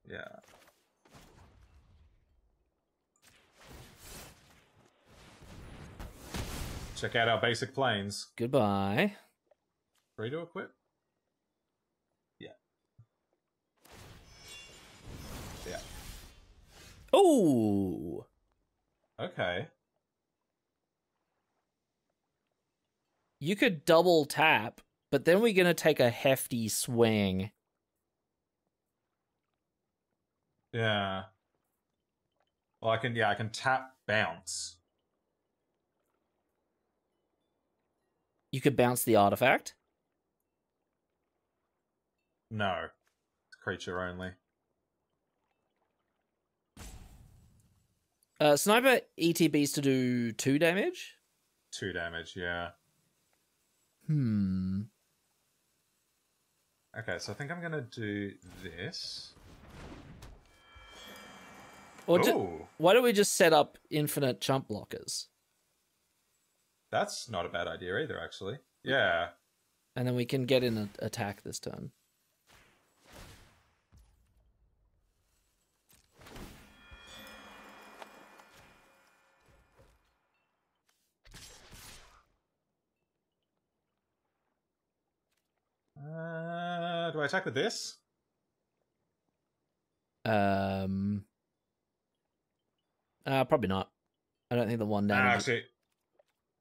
Yeah. Check out our basic planes. Goodbye. Free to equip? Yeah. Yeah. Oh! Okay. You could double tap, but then we're going to take a hefty swing. Yeah. Well, I can tap bounce. You could bounce the artifact. No. It's creature only. Sniper ETBs to do 2 damage? 2 damage, yeah. Okay, so I think I'm gonna do this. Or why don't we just set up infinite chump blockers? That's not a bad idea either, actually. Yeah. And then we can get in an attack this turn. Do I attack with this? Probably not. I don't think the 1 damage. Actually,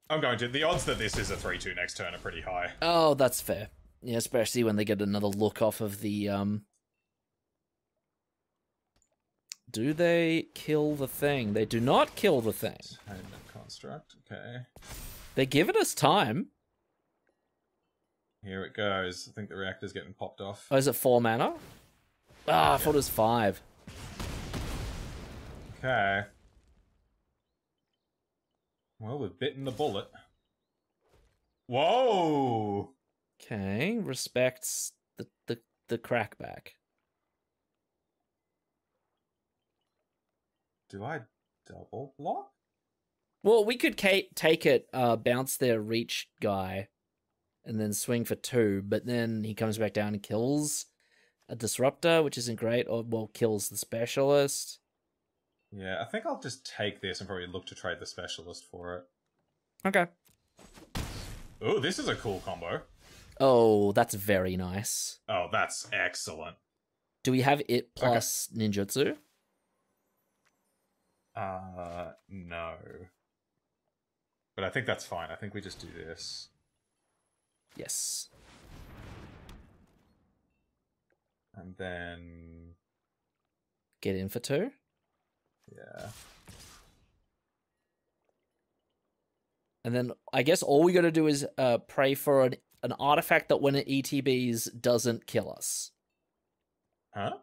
I'm going to. The odds that this is a 3-2 next turn are pretty high. Oh, that's fair. Yeah, especially when they get another look off of the Do they kill the thing? They do not kill the thing. Attainment construct. Okay. They give it us time. Here it goes. I think the reactor's getting popped off. Oh, is it 4 mana? Ah, I thought it was 5. Okay. Well, we've bitten the bullet. Whoa! Okay, respects the crackback. Do I double block? Well, we could take it, bounce their reach guy, and then swing for 2, but then he comes back down and kills a disruptor, which isn't great, or, well, kills the specialist. Yeah, I think I'll just take this and probably look to trade the specialist for it. Okay. Oh, this is a cool combo. Oh, that's very nice. Oh, that's excellent. Do we have it plus ninjutsu? No. But I think that's fine. I think we just do this. Yes. And then... Get in for 2? Yeah. And then I guess all we gotta do is pray for an artifact that when it ETBs doesn't kill us. Huh?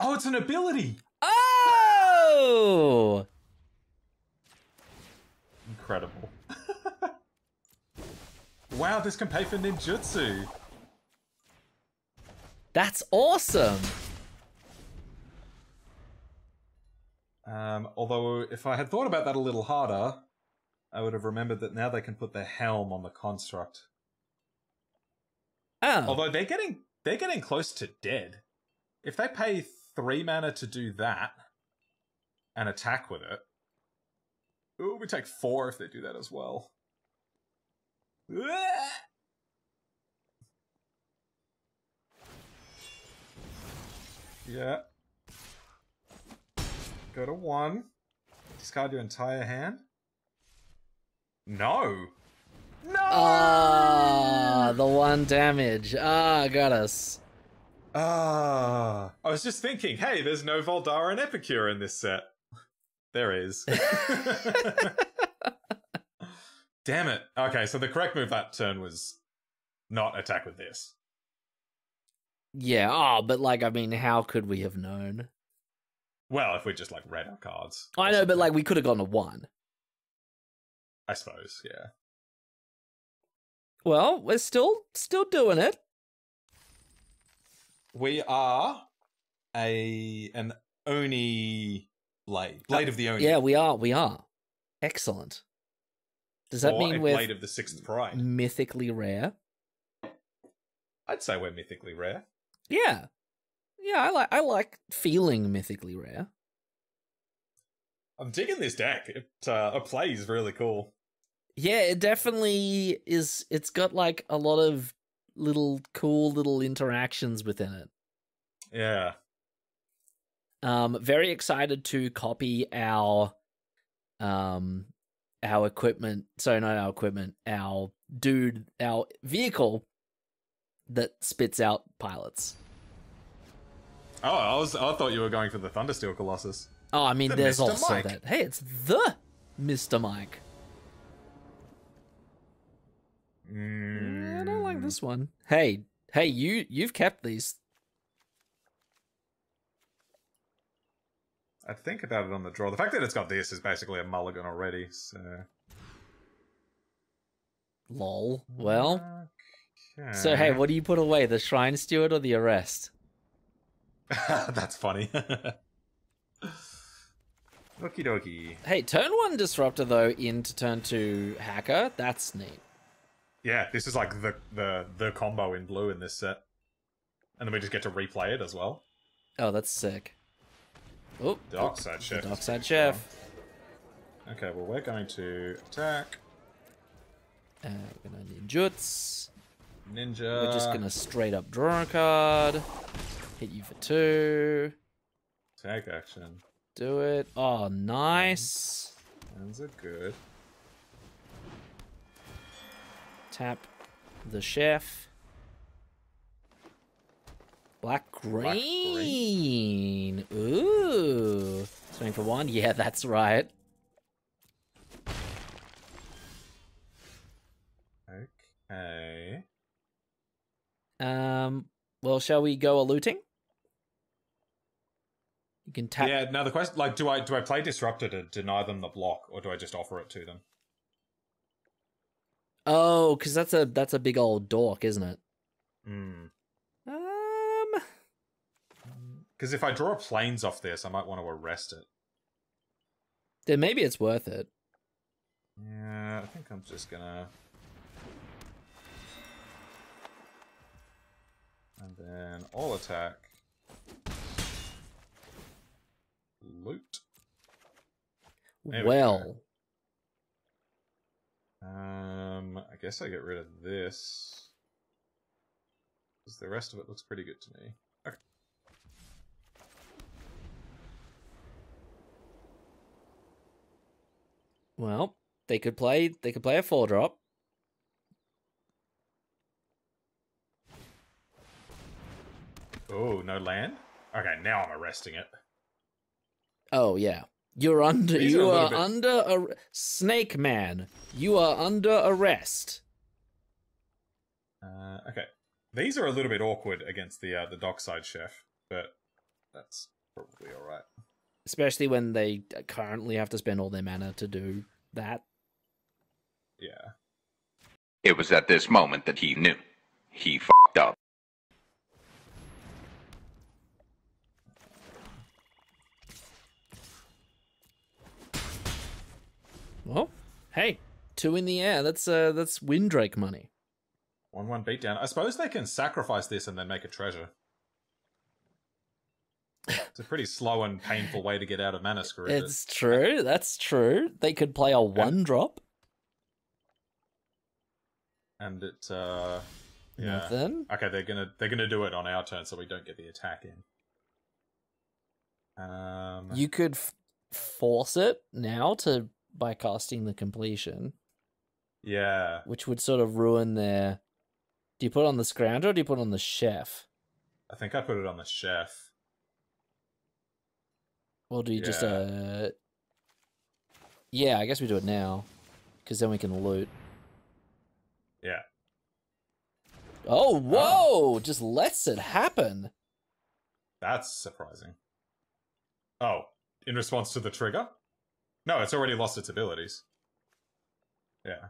Oh, it's an ability! Oh! Incredible. Wow, this can pay for ninjutsu. That's awesome! Although, if I had thought about that a little harder, I would have remembered that now they can put the helm on the construct. Oh. Although they're getting close to dead. If they pay 3 mana to do that and attack with it, ooh, we take 4 if they do that as well. Yeah. Go to 1. Discard your entire hand. No. No! Ah, the 1 damage. Ah, got us. I was just thinking, hey, there's no Voldara and Epicure in this set. There is. Damn it. Okay, so the correct move that turn was not attack with this. Yeah, but like, I mean, how could we have known? Well, if we just like read our cards. I know, but like, we could have gone to 1. I suppose, yeah. Well, we're still doing it. We are an Oni blade of the Oni. Yeah, we are. Excellent. Does that mean we're Blade of the Sixth Pride? Mythically rare? I'd say we're mythically rare. Yeah. Yeah, I like feeling mythically rare. I'm digging this deck. It plays really cool. Yeah, it definitely is. It's got like a lot of cool little interactions within it. Yeah. Very excited to copy our equipment. Sorry, not our equipment. Our vehicle that spits out pilots. Oh, I thought you were going for the Thundersteel Colossus. Oh, I mean, there's Mr. also Mike. that. Hey, it's the Mr. Mike. I don't like this one. Hey, you've kept these. I'd think about it on the draw. The fact that it's got this is basically a mulligan already, so... Lol. Well. Okay. So, hey, what do you put away? The Shrine Steward or the Arrest? That's funny. Okie dokie. Hey, turn 1 Disruptor, though, into turn 2 Hacker. That's neat. Yeah, this is like the combo in blue in this set. And then we just get to replay it as well. Oh, that's sick. Oh, Darkside Chef. Darkside Chef. Okay, well, we're going to attack. We're gonna ninjutsu. Ninja. We're just gonna straight up draw a card. Hit you for 2. Take action. Do it. Oh, nice. Hands are good. Tap the chef. Black green. Ooh. Swing for 1. Yeah, that's right. Okay. Well, shall we go a looting? You can tap. Yeah. Now the question, like, do I play Disruptor to deny them the block, or do I just offer it to them? Oh, because that's a big old dork, isn't it? Hmm. Because if I draw planes off this, I might want to arrest it. Then maybe it's worth it. Yeah, I think I'm just gonna. And then all attack. Loot. There we Well. I guess I get rid of this. Because the rest of it looks pretty good to me. Okay. Well, they could play a 4-drop. Oh, no land? Okay, now I'm arresting it. Oh yeah. You are under Snake Man. You are under arrest. Okay. These are a little bit awkward against the Dockside Chef, but that's probably alright. Especially when they currently have to spend all their mana to do that. Yeah. It was at this moment that he knew. He f***ed up. Well, hey, 2 in the air. That's Windrake money. 1/1 beatdown. I suppose they can sacrifice this and then make a treasure. It's a pretty slow and painful way to get out of mana screw. It's true. That's true. They could play a 1-drop. And it yeah. Nothing. Okay, they're gonna do it on our turn so we don't get the attack in. You could force it now by casting the completion. Yeah. Which would sort of ruin their... Do you put it on the Scrounger or do you put it on the Chef? I think I put it on the Chef. Or do you just... Yeah, I guess we do it now. Because then we can loot. Yeah. Oh, whoa! Just lets it happen. That's surprising. Oh, in response to the trigger? No, it's already lost its abilities. Yeah.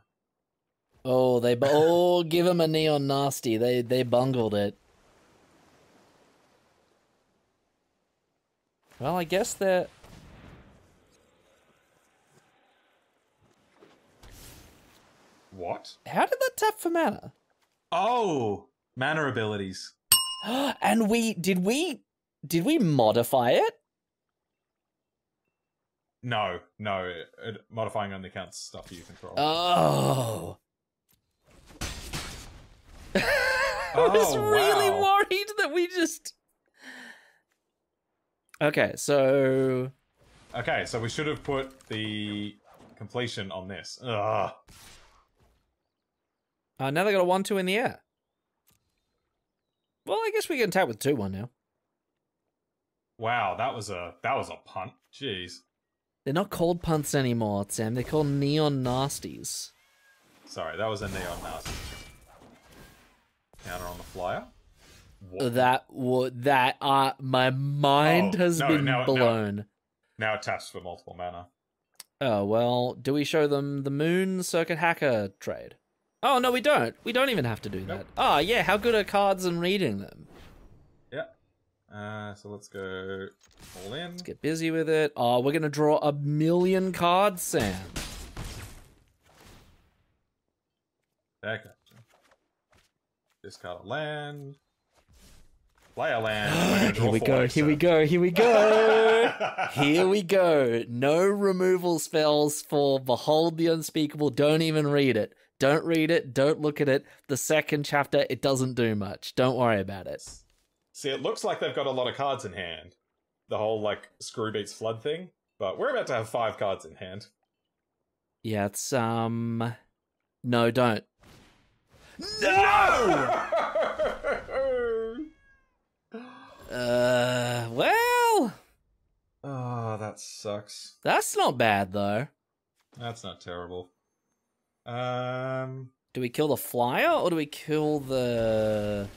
Oh, give him a Neon Nasty. They bungled it. Well, I guess they're... What? How did that tap for mana? Oh, mana abilities. And did we modify it? No, modifying only counts stuff you control. Oh. I was really worried that we just... Okay, so we should have put the completion on this. Ugh. Now they got a 1/2 in the air. Well, I guess we can tap with 2/1 now. Wow, that was a punt. Jeez. They're not called punts anymore, Sam. They're called Neon Nasties. Sorry, that was a Neon Nasty. Counter on the flyer. What? My mind has been blown. Now it taps for multiple mana. Oh, well, do we show them the Moon Circuit Hacker trade? Oh, no, we don't. We don't even have to do that. Oh, yeah, how good are cards and reading them? Yeah. So let's go all in. Let's get busy with it. Oh, we're going to draw 1,000,000 cards, Sam. Okay. Discard a land. Play a land. Here we go. Here we go. Here we go. No removal spells for Behold the Unspeakable. Don't even read it. Don't read it. Don't look at it. The second chapter, it doesn't do much. Don't worry about it. See, it looks like they've got a lot of cards in hand. The whole, Screw Beats Flood thing. But we're about to have 5 cards in hand. Yeah, it's, No, don't. No! Well... Oh, that sucks. That's not bad, though. That's not terrible. Do we kill the flyer, or do we kill the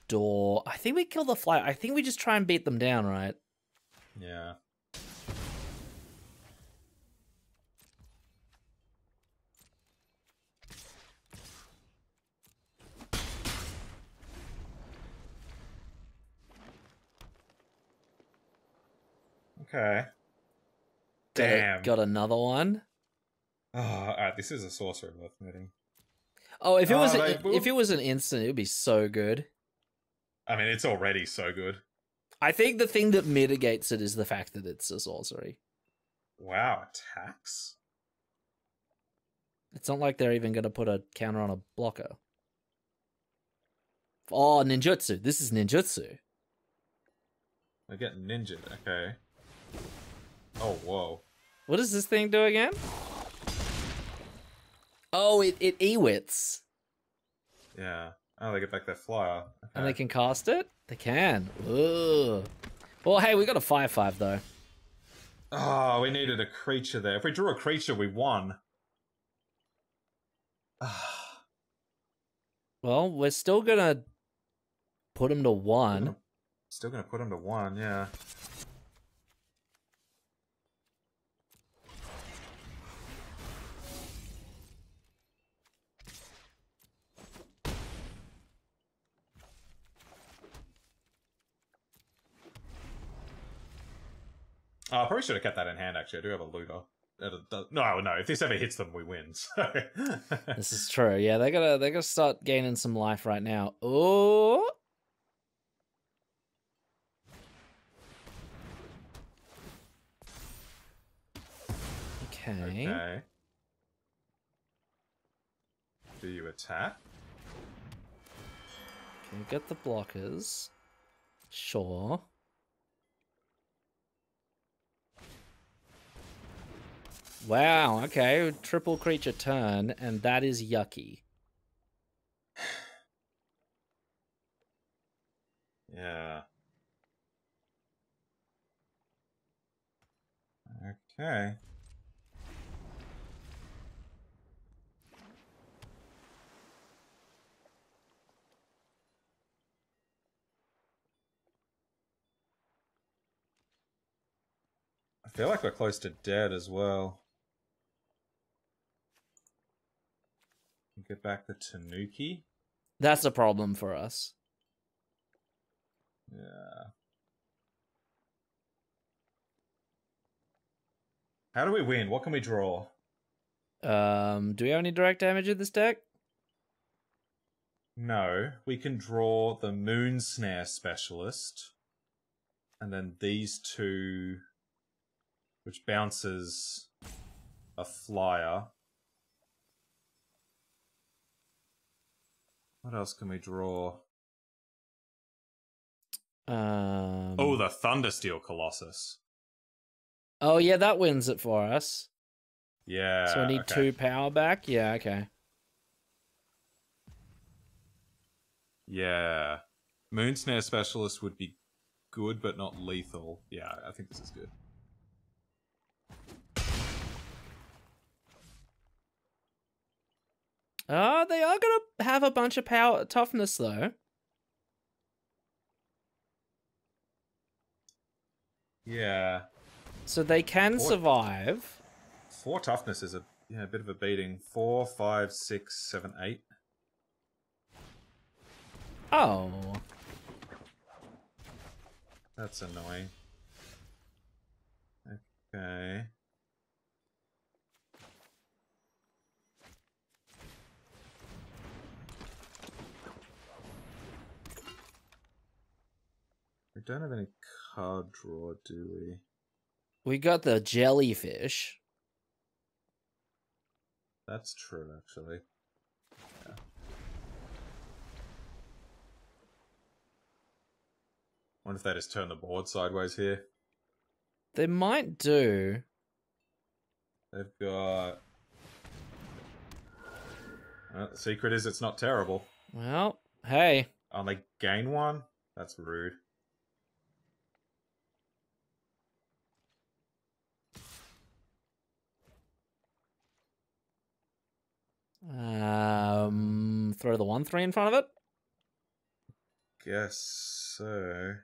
door? I think we kill the flyer. I think we just try and beat them down, right? Yeah. Okay. Damn. Got another one. Oh, alright, this is a sorcerer worth meeting. Oh, if it was an instant, it would be so good. I mean, it's already so good. I think the thing that mitigates it is the fact that it's a sorcery. Wow, attacks? It's not like they're even going to put a counter on a blocker. Oh, ninjutsu. This is ninjutsu. I get ninja. Okay. Oh, whoa. What does this thing do again? Oh, it Ewits. Yeah. Oh, they get back their flyer. Okay. And they can cast it? They can. Ugh. Well, hey, we got a 5/5 though. Oh, we needed a creature there. If we drew a creature, we won. Well, we're still gonna put him to 1. Still gonna put him to 1, yeah. Oh, I probably should have kept that in hand, actually. I do have a looter. No, if this ever hits them, we win. So. This is true. Yeah, they gotta start gaining some life right now. Oh. Okay. Do you attack? Can we get the blockers? Sure. Wow, okay. Triple creature turn, and that is yucky. Yeah. Okay. I feel like we're close to dead as well. Get back the Tanuki. That's a problem for us. Yeah. How do we win? What can we draw? Do we have any direct damage in this deck? No. We can draw the Moon Snare Specialist. And then these two, which bounces a flyer. What else can we draw? Oh, the Thundersteel Colossus. Oh, yeah, that wins it for us. Yeah. So we need 2 power back? Yeah, okay. Yeah. Moon Snare Specialist would be good, but not lethal. Yeah, I think this is good. They are gonna have a bunch of power toughness, though. Yeah. So they can survive. 4 toughness is a bit of a beating. 4, 5, 6, 7, 8. Oh. That's annoying. Okay. We don't have any card draw, do we? We got the jellyfish. That's true, actually. Yeah. Wonder if they just turn the board sideways here. They might do. They've got... Well, the secret is it's not terrible. Well, hey. Oh, they gain 1? That's rude. Throw the 1/3 in front of it? Guess so.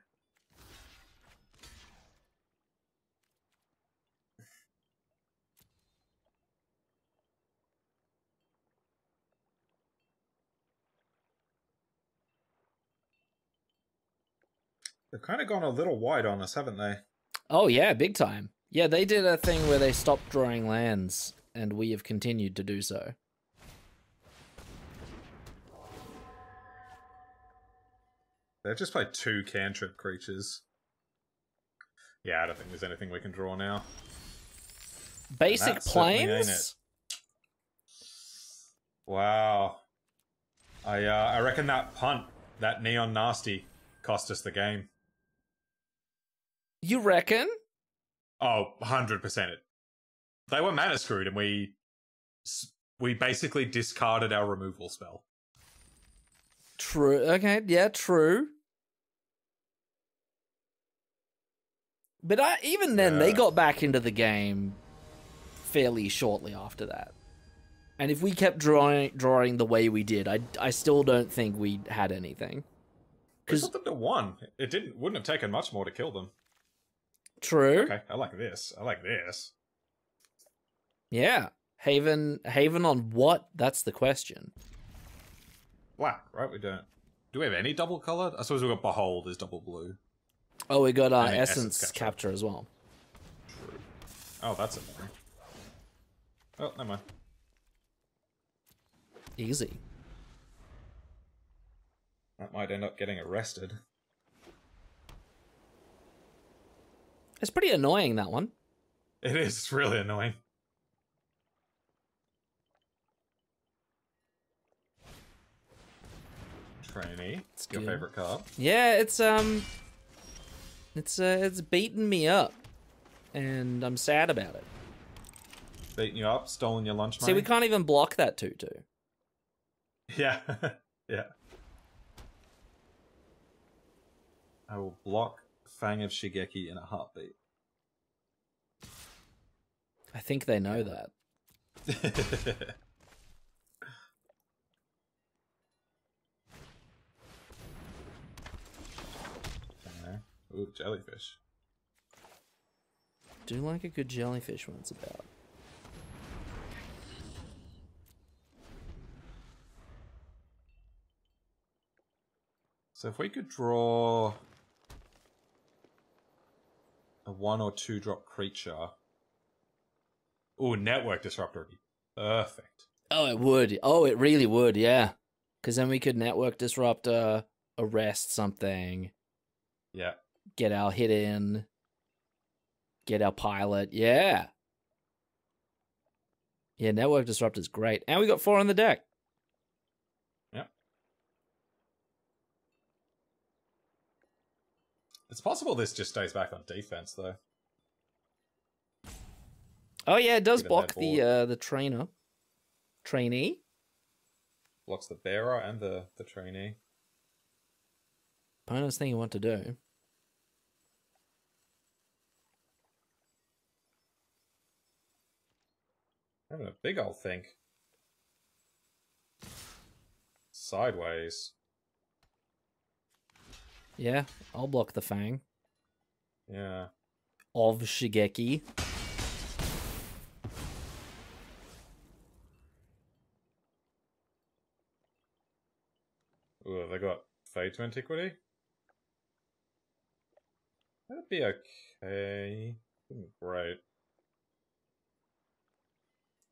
They've kind of gone a little wide on us, haven't they? Oh, yeah, big time. Yeah, they did a thing where they stopped drawing lands, and we have continued to do so. They've just played 2 cantrip creatures. Yeah, I don't think there's anything we can draw now. Basic planes? Wow. I reckon that punt, that Neon Nasty, cost us the game. You reckon? Oh, 100%. They were mana screwed, and we basically discarded our removal spell. True. Okay, yeah, true. But even then, they got back into the game fairly shortly after that. And if we kept drawing the way we did, I still don't think we had anything. We put them to 1. It wouldn't have taken much more to kill them. True. Okay, I like this. I like this. Yeah. Haven on what? That's the question. Black, right? We don't. Do we have any double colored? I suppose we've got Behold is double blue. Oh, we got And Essence Capture as well. True. Oh, that's annoying. Oh, never mind. Easy. That might end up getting arrested. It's pretty annoying, that one. It is. It's really annoying. Trainee. It's your favorite card. Yeah, it's beaten me up, and I'm sad about it. Beating you up, stolen your lunch money. See, we can't even block that 2/2. Yeah, yeah. I will block Fang of Shigeki in a heartbeat. I think they know that. Okay. Ooh, jellyfish. Do like a good jellyfish when it's about. So if we could draw a 1 or 2 drop creature. Ooh, network disruptor would be perfect. Oh, it would. Oh, it really would, yeah. Because then we could network disrupt, arrest something. Yeah. Get our hit in. Get our pilot. Yeah. Yeah, network disrupt is great. And we got 4 on the deck. Yeah. It's possible this just stays back on defense, though. Oh, yeah, it does Given block their the trainee. Blocks the bearer and the trainee. Opponent's thinking what to do. Having a big old think. Sideways. Yeah, I'll block the Fang. Yeah. Of Shigeki. Ooh, they got Fade to Antiquity? That'd be okay. Great.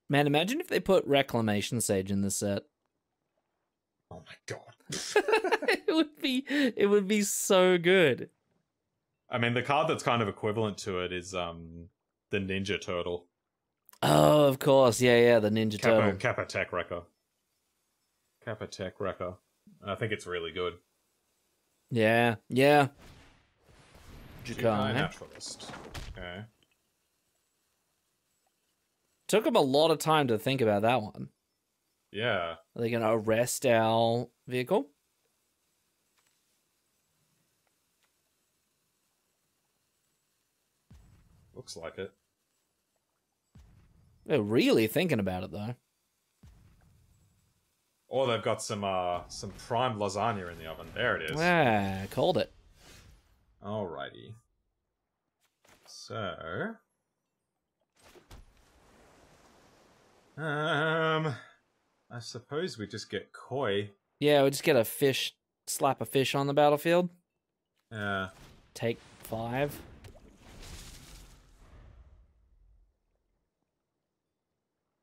Man, imagine if they put Reclamation Sage in the set. Oh my god. It would be so good. I mean, the card that's kind of equivalent to it is the Ninja Turtle. Oh, of course. Yeah, the Ninja Turtle. Kappa Tech Wrecker. Kappa Tech Wrecker. I think it's really good. Yeah. Jukai Naturalist. Okay. Took them a lot of time to think about that one. Yeah. Are they going to arrest our vehicle? Looks like it. They're really thinking about it, though. Or they've got some prime lasagna in the oven. There it is. Ah, called it. Alrighty. So... I suppose we just get Koi. Yeah, we just get a fish, slap a fish on the battlefield. Yeah. Take 5.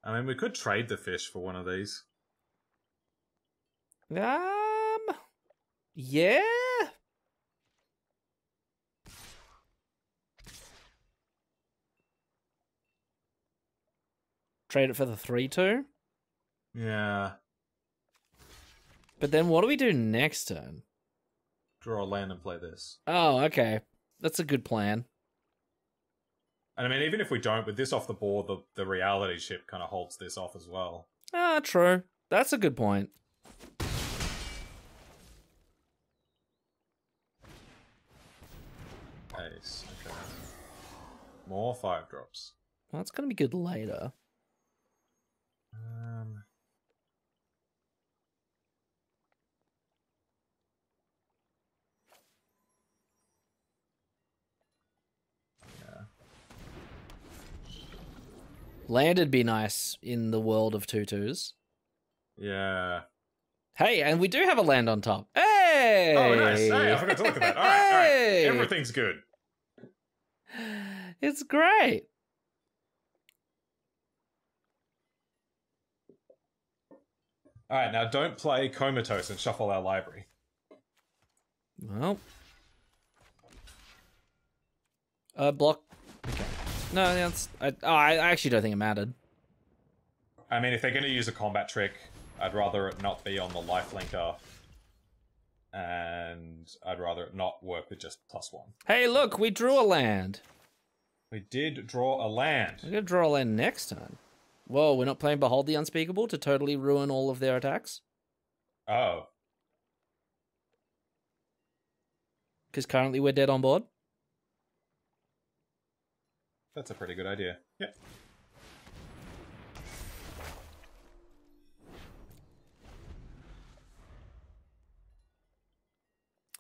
I mean, we could trade the fish for one of these. Yeah. Trade it for the 3/2. Yeah. But then what do we do next turn? Draw a land and play this. Oh, okay. That's a good plan. And I mean, even if we don't, with this off the board, the reality ship kind of holds this off as well. Ah, true. That's a good point. Ace. Okay. More 5-drops. Well, that's going to be good later. Land'd be nice in the world of 2/2s. Yeah. Hey, and we do have a land on top. Hey! Oh, nice. Hey, I forgot to look at that. All right, all right. Everything's good. It's great. All right, now don't play Comatose and shuffle our library. Well. Block. Okay. No, that's... I actually don't think it mattered. I mean, if they're going to use a combat trick, I'd rather it not be on the lifelinker. And I'd rather it not work with just +1. Hey, look, we drew a land. We did draw a land. We're going to draw a land next time. Whoa, we're not playing Behold the Unspeakable to totally ruin all of their attacks? Oh. Because currently we're dead on board? That's a pretty good idea. Yeah.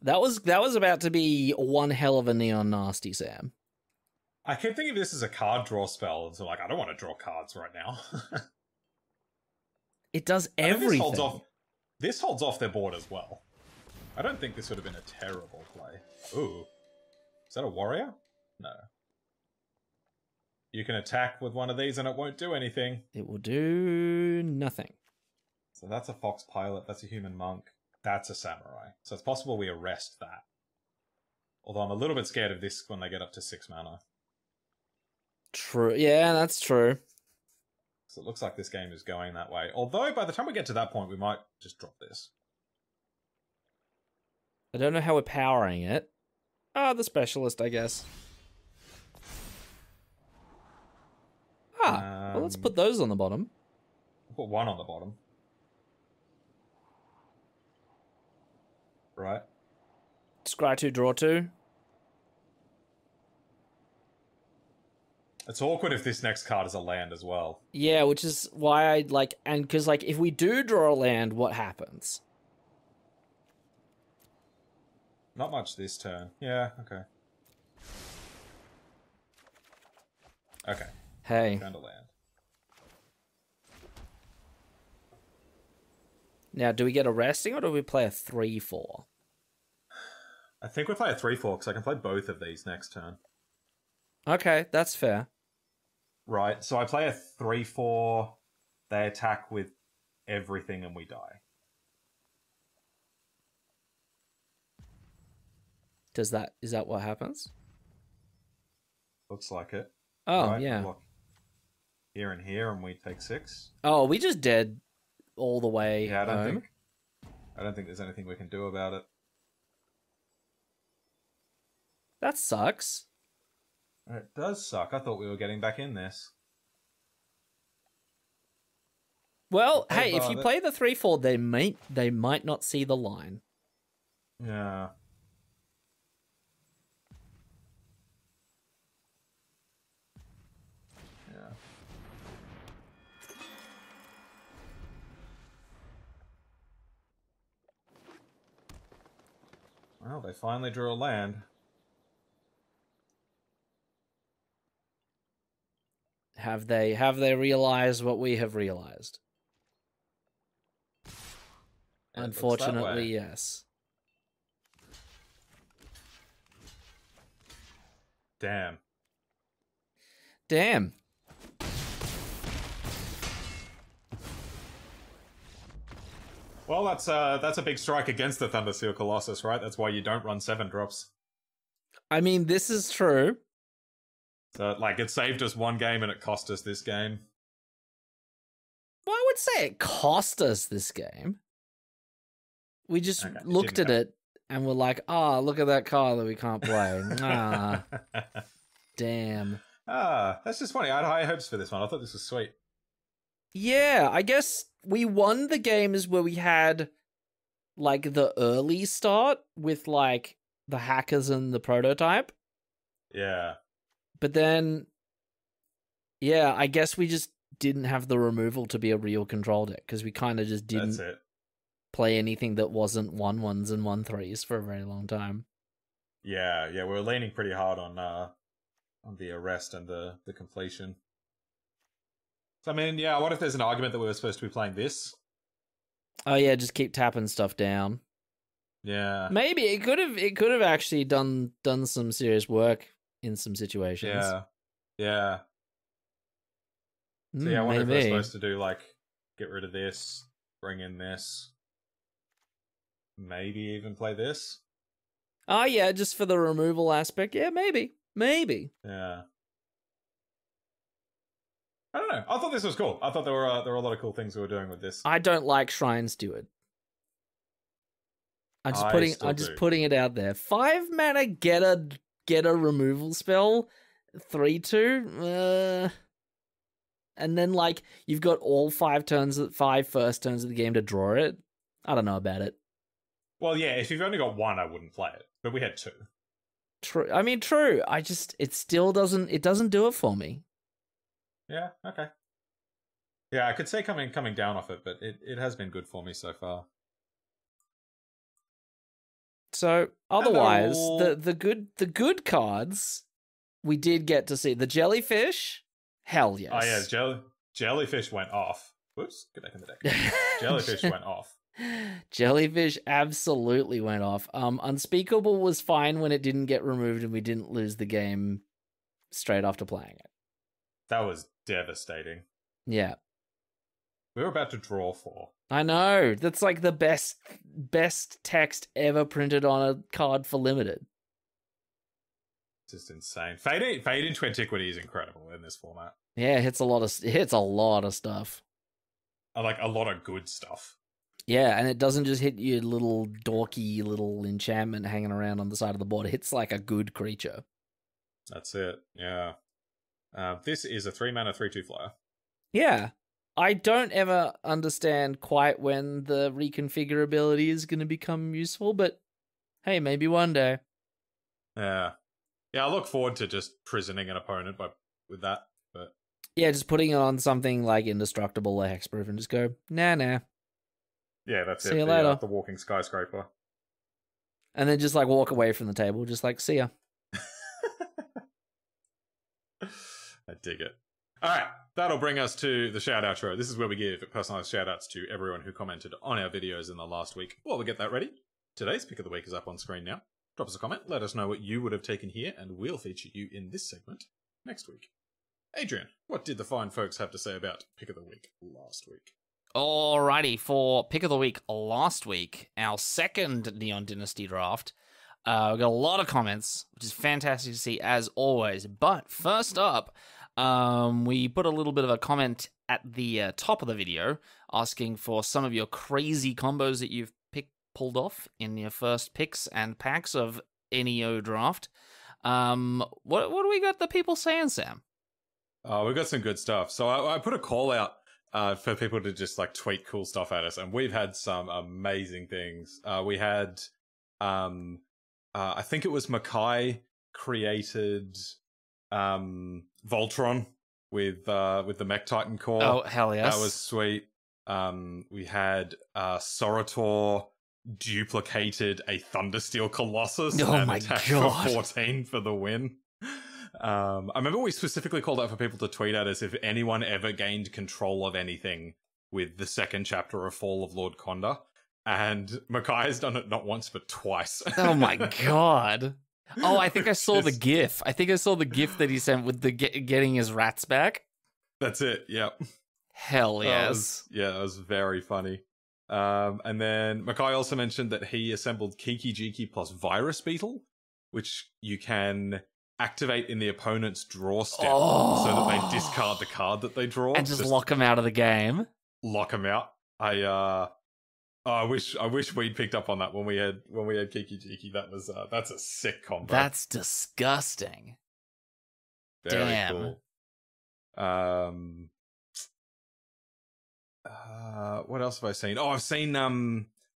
That was about to be one hell of a Neon Nasty, Sam. I keep thinking of this as a card draw spell, and so like, I don't want to draw cards right now. It does everything. This holds off their board as well. I don't think this would have been a terrible play. Ooh. Is that a warrior? No. You can attack with one of these and it won't do anything. It will do nothing. So that's a fox pilot, that's a human monk, that's a samurai. So it's possible we arrest that. Although I'm a little bit scared of this when they get up to 6 mana. True. Yeah, that's true. So it looks like this game is going that way. Although by the time we get to that point, we might just drop this. I don't know how we're powering it. The specialist, I guess. Well, let's put those on the bottom. We'll put one on the bottom. Right. Scry 2, draw 2. It's awkward if this next card is a land as well. Yeah, which is why I like, and because like if we do draw a land, what happens? Not much this turn. Yeah, okay. Okay. Hey. Found a land. Now, do we get a resting or do we play a 3/4? I think we play a 3/4 because I can play both of these next turn. Okay, that's fair. Right, so I play a 3/4, they attack with everything and we die. Is that what happens? Looks like it. Oh, right, yeah. Block here and here and we take 6. Oh, we just dead all the way Yeah, home. I don't think there's anything we can do about it. That sucks. It does suck. I thought we were getting back in this. Well, Okay, hey, if you play the 3/4, they might not see the line. Yeah. Yeah. Well, they finally drew a land. Have they realized what we have realized? Unfortunately, yes. Damn. Damn. Well, that's a big strike against the Thunderseal Colossus, right? That's why you don't run 7-drops. I mean, this is true. So, like, it saved us one game and it cost us this game. Well, I would say it cost us this game. We just looked at it and were like, look at that card that we can't play. Damn. That's just funny. I had high hopes for this one. I thought this was sweet. Yeah, I guess we won the games where we had, like, the early start with, like, the hackers and the prototype. Yeah. But then, yeah, I guess we just didn't have the removal to be a real control deck because we kind of just didn't play anything that wasn't 1/1s and 1/3s for a very long time. Yeah, we were leaning pretty hard on the arrest and the completion. So, I mean, yeah, what if there's an argument that we were supposed to be playing this? Oh yeah, just keep tapping stuff down. Yeah. Maybe it could have actually done some serious work in some situations. Yeah. So yeah, I wonder if maybe. we're supposed to do, like, get rid of this, bring in this, maybe even play this. Oh yeah, just for the removal aspect. Yeah, maybe. Yeah. I don't know. I thought this was cool. I thought there were a lot of cool things we were doing with this. I don't like Shrine Steward. I'm just putting it out there. 5 mana, get a removal spell, 3/2. and then like you've got all 5 first turns of the game to draw it. I don't know about it. Well, yeah, if you've only got 1, I wouldn't play it, but we had 2. True. I mean, true. It still doesn't do it for me. Yeah, okay. Yeah, I could say coming down off it, but it has been good for me so far. So otherwise, Hello. the good cards we did get to see. The jellyfish, hell yes. Oh yeah, jellyfish went off. Whoops, get back in the deck. Jellyfish went off. Jellyfish absolutely went off. Unspeakable was fine when it didn't get removed and we didn't lose the game straight after playing it. That was devastating. Yeah. We were about to draw 4. I know. That's like the best text ever printed on a card for limited. Just insane. Fade into Antiquity is incredible in this format. Yeah, it hits a lot of stuff. Like a lot of good stuff. Yeah, and it doesn't just hit you little dorky little enchantment hanging around on the side of the board. It hits like a good creature. That's it. Yeah. This is a 3-mana 3/2 flyer. Yeah. I don't ever understand quite when the reconfigurability is going to become useful, but hey, maybe one day. Yeah. Yeah, I look forward to just prisoning an opponent with that. But yeah, just putting it on something like indestructible or hexproof and just go, nah. Yeah, that's See you later. The walking skyscraper. And then just like walk away from the table, just like, see ya. I dig it. All right, that'll bring us to the shout outro. This is where we give personalized shout outs to everyone who commented on our videos in the last week. While we get that ready, today's pick of the week is up on screen now. Drop us a comment, let us know what you would have taken here, and we'll feature you in this segment next week. Adrian, what did the fine folks have to say about pick of the week last week? Alrighty, for pick of the week last week, our second Neon Dynasty draft, we got a lot of comments, which is fantastic to see as always. But first up, we put a little bit of a comment at the top of the video asking for some of your crazy combos that you've pulled off in your first picks and packs of NEO draft. What do we got the people saying, Sam? We've got some good stuff. So I put a call out for people to just like tweet cool stuff at us, and we've had some amazing things. We had, I think it was Mackay created Voltron with the Mech Titan core. Oh hell yes, that was sweet. We had Sorator duplicated a Thundersteel Colossus and attacked for 14 for the win. I remember we specifically called out for people to tweet at us if anyone ever gained control of anything with the second chapter of Fall of Lord Conda, and Mackay has done it not once but twice. Oh my god. Oh, I think I saw the GIF. I think I saw the GIF that he sent with the getting his rats back. That's it, yep. Hell yes. That was very funny. And then Mackay also mentioned that he assembled Kiki Jiki plus Virus Beetle, which you can activate in the opponent's draw step so that they discard the card that they draw. And just lock them out of the game. Lock them out. I wish we'd picked up on that when we had Kiki Jiki. That's a sick combo. That's disgusting. Very Damn. Cool. What else have I seen? Oh, I've seen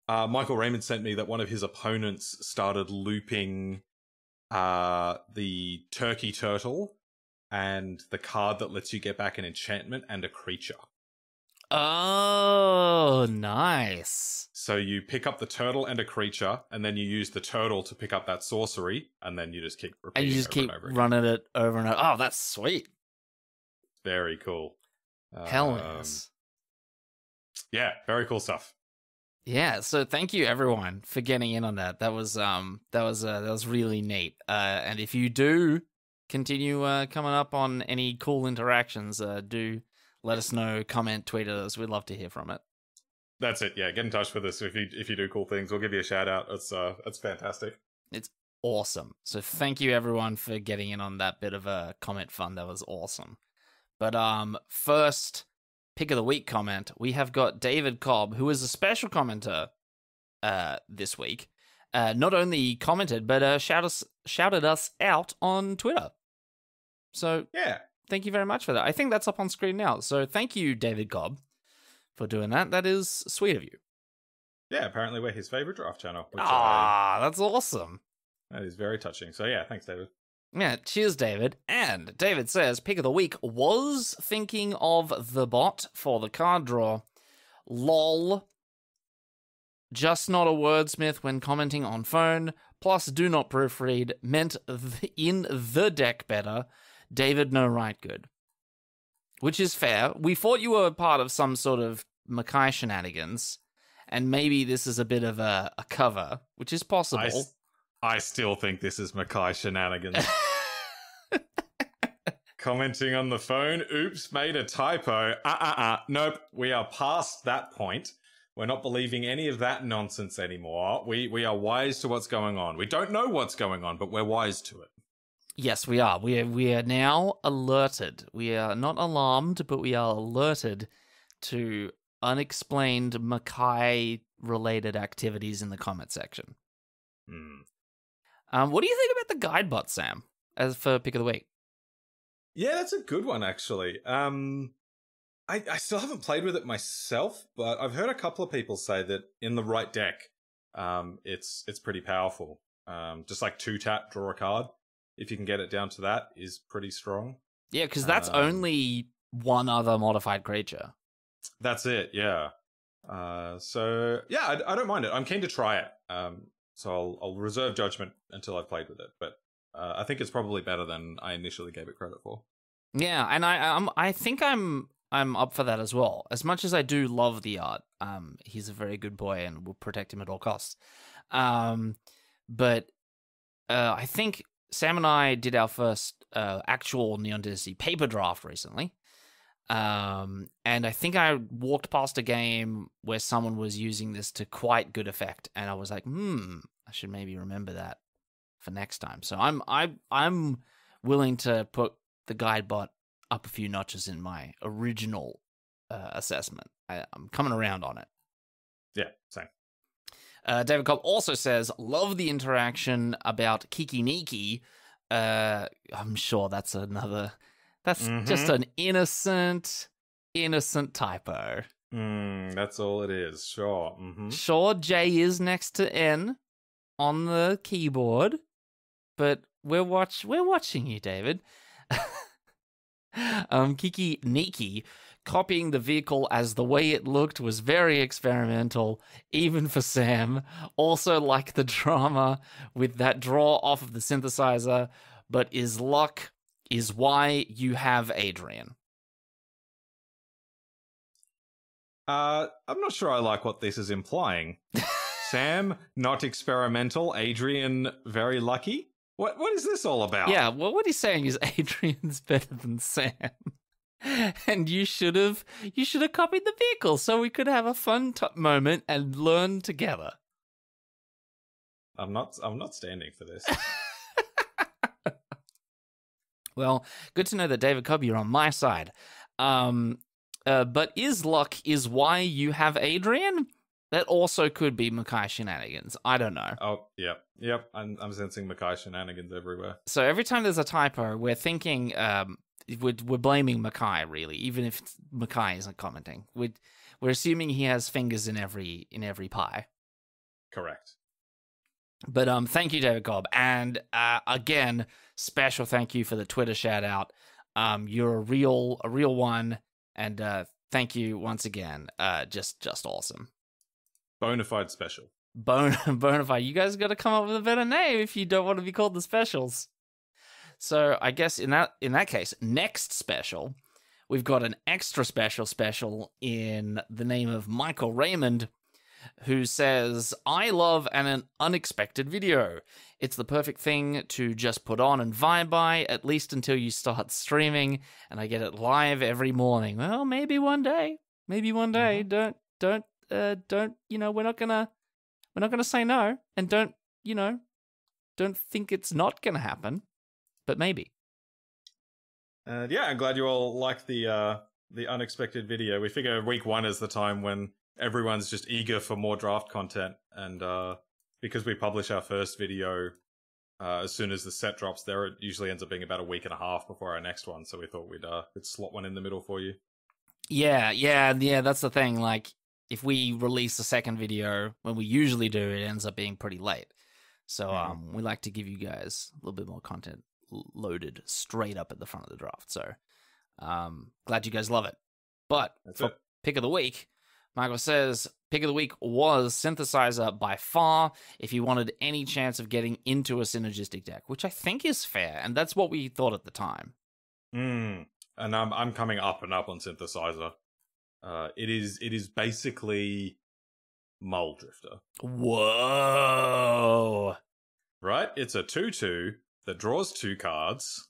Michael Raymond sent me that one of his opponents started looping the Turkey Turtle and the card that lets you get back an enchantment and a creature. Oh, nice. So you pick up the turtle and a creature, and then you use the turtle to pick up that sorcery, and then you just keep repeating. And you just keep running it over and over. Oh, that's sweet. Very cool. Hell yes. Yeah, very cool stuff. Yeah, so thank you everyone for getting in on that. That was really neat. And if you do continue coming up on any cool interactions, do let us know, comment, tweet at us. We'd love to hear from it. That's it. Yeah, get in touch with us if you do cool things. We'll give you a shout out. It's fantastic. It's awesome. So thank you everyone for getting in on that bit of a comment fun. That was awesome. But first pick of the week comment, we have got David Cobb, who is a special commenter this week. Not only commented, but shouted us out on Twitter. So yeah, Thank you very much for that. I think that's up on screen now. So thank you, David Cobb, for doing that. That is sweet of you. Yeah, apparently we're his favorite draft channel. That's awesome. That is very touching. So yeah, thanks, David. Yeah, cheers, David. And David says, pick of the week was thinking of the bot for the card draw. LOL. Just not a wordsmith when commenting on phone. Plus, do not proofread. Meant in the deck better. David, no right good. Which is fair. We thought you were part of some sort of Mackay shenanigans. And maybe this is a bit of a cover, which is possible. I still think this is Mackay shenanigans. Commenting on the phone, oops, made a typo. Nope, we are past that point. We're not believing any of that nonsense anymore. We are wise to what's going on. We don't know what's going on, but we're wise to it. Yes, we are. We are now alerted. We are not alarmed, but we are alerted to unexplained Mackay-related activities in the comment section. What do you think about the guide bot, Sam, as for pick of the week? Yeah, that's a good one, actually. I still haven't played with it myself, but I've heard a couple of people say that in the right deck, it's pretty powerful. Just like 2-tap, draw a card, if you can get it down to that, is pretty strong. Yeah, because that's only one other modified creature. That's it, yeah. So, yeah, I don't mind it. I'm keen to try it. So I'll reserve judgment until I've played with it. But I think it's probably better than I initially gave it credit for. Yeah, and I think I'm up for that as well. As much as I do love the art, he's a very good boy and we'll protect him at all costs. But I think Sam and I did our first actual Neon Dynasty paper draft recently. And I think I walked past a game where someone was using this to quite good effect, and I was like, I should maybe remember that for next time. So I'm willing to put the guide bot up a few notches in my original assessment. I'm coming around on it. Yeah, same. David Cobb also says, love the interaction about Kiki Niki. I'm sure that's another... That's just an innocent typo. That's all it is. Sure. Sure, J is next to N on the keyboard, but we're watching you, David. Kiki Niki copying the vehicle as the way it looked was very experimental, even for Sam. Also like the drama with that draw off of the synthesizer, but is luck is why you have Adrian. I'm not sure I like what this is implying. Sam, not experimental. Adrian, very lucky. What is this all about? Yeah, well, what he's saying is Adrian's better than Sam. And you should have copied the vehicle so we could have a fun moment and learn together. I'm not standing for this. Well, good to know that, David Cobb, you're on my side. But is luck is why you have Adrian? That also could be Mackay shenanigans. I don't know. Oh, yep. I'm sensing Mackay shenanigans everywhere. So every time there's a typo, we're thinking we're blaming Mackay, really, even if Mackay isn't commenting. We're assuming he has fingers in every pie. Correct. But thank you, David Cobb, and again, special thank you for the Twitter shout out. You're a real one, and thank you once again. Just awesome. Bonafide special. Bonafide. You guys got to come up with a better name if you don't want to be called the specials. So I guess in that case, next special, we've got an extra special in the name of Michael Raymond, who says, I love an unexpected video. It's the perfect thing to just put on and vibe by, at least until you start streaming, and I get it live every morning. Well, maybe one day. Don't, we're not gonna say no, and don't think it's not gonna happen, but maybe. Yeah, I'm glad you all like the unexpected video. We figure week 1 is the time when everyone's just eager for more draft content, and because we publish our first video as soon as the set drops there, it usually ends up being about a week and a half before our next one. So we thought we'd slot one in the middle for you. Yeah. That's the thing. Like, if we release the second video when we usually do, it ends up being pretty late. So we like to give you guys a little bit more content loaded straight up at the front of the draft. So glad you guys love it. But for pick of the week, Michael says pick of the week was Synthesizer by far if you wanted any chance of getting into a synergistic deck, which I think is fair, and that's what we thought at the time. And I'm coming up and up on Synthesizer. It is basically Mold Drifter. Whoa! Right? It's a 2/2 that draws 2 cards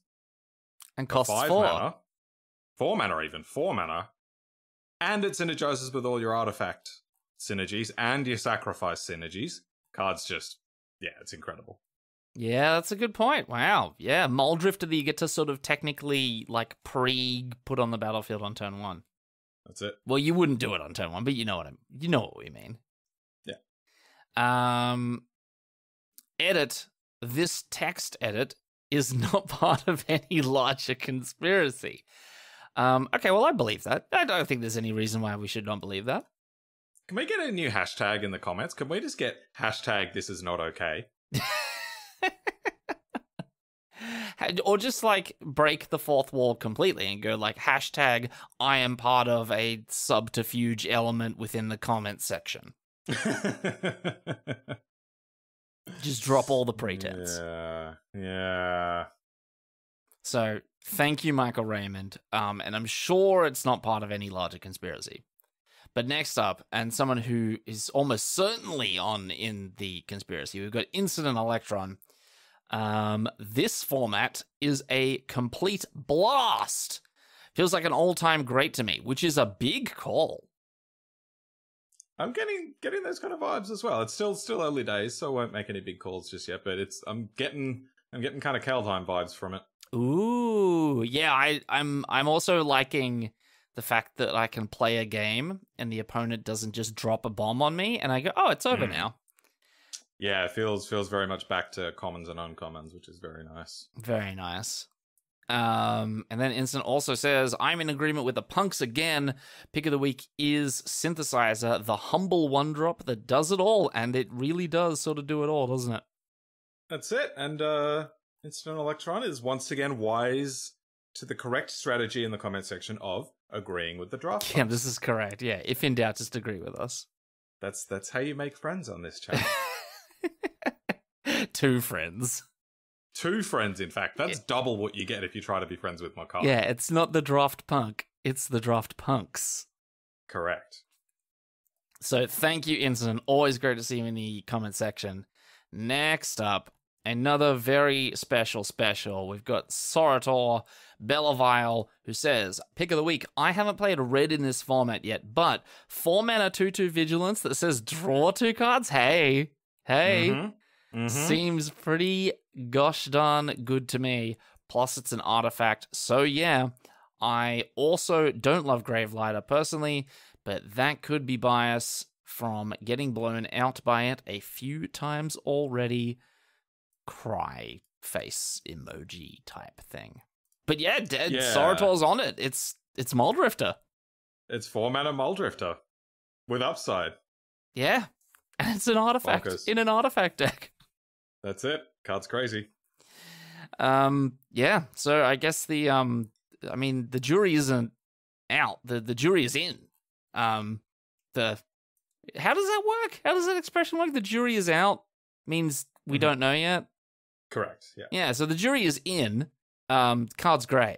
and costs 5 4 mana, 4 mana even, 4 mana, and it synergizes with all your artifact synergies and your sacrifice synergies. Cards just, it's incredible. Yeah, that's a good point. Wow. Yeah, Mold Drifter that you get to sort of technically like put on the battlefield on turn 1. That's it. Well, you wouldn't do it on turn 1, but you know what we mean. Yeah. Edit. This text edit is not part of any larger conspiracy. Okay, well, I believe that. I don't think there's any reason why we should not believe that. Can we get a new hashtag in the comments? Can we just get hashtag this is not okay? Or just like break the fourth wall completely and go like hashtag I am part of a subterfuge element within the comments section. Just drop all the pretense. Yeah. So thank you, Michael Raymond. And I'm sure it's not part of any larger conspiracy. But next up, and someone who is almost certainly in the conspiracy, we've got Incident Electron. This format is a complete blast. Feels like an all-time great to me, which is a big call. I'm getting those kind of vibes as well. It's still early days, so I won't make any big calls just yet. But I'm getting kind of Kaldheim vibes from it. Ooh, yeah. I'm also liking the fact that I can play a game and the opponent doesn't just drop a bomb on me, and I go, oh, it's over now. Yeah, it feels very much back to commons and uncommons, which is very nice. Very nice. And then Instant also says, I'm in agreement with the punks again. Pick of the week is Synthesizer, the humble one drop that does it all, and it really does sort of do it all, doesn't it? That's it. And Instant Electron is once again wise to the correct strategy in the comment section of agreeing with the draft. Yeah, this is correct. Yeah, if in doubt, just agree with us. That's how you make friends on this channel. 2 friends. 2 friends, in fact. That's double what you get if you try to be friends with my card. Yeah, it's not the draft punk. It's the draft punks. Correct. So thank you, Incident. Always great to see you in the comment section. Next up, another very special. We've got Sorator Belleville, who says, pick of the week. I haven't played red in this format yet, but 4 mana 2/2 vigilance that says draw 2 cards. Hey. Seems pretty gosh darn good to me. Plus, it's an artifact. So, yeah, I also don't love Gravelighter personally, but that could be bias from getting blown out by it a few times already. Cry face emoji type thing. But yeah, Sorator's on it. It's Mold Drifter. It's 4 mana Mold Drifter with upside. Yeah, and it's an artifact in an artifact deck. That's it. Card's crazy. Yeah. So I guess the jury isn't out. The jury is in. How does that work? How does that expression work? The jury is out means we don't know yet. Correct. Yeah. Yeah. So the jury is in. Card's great.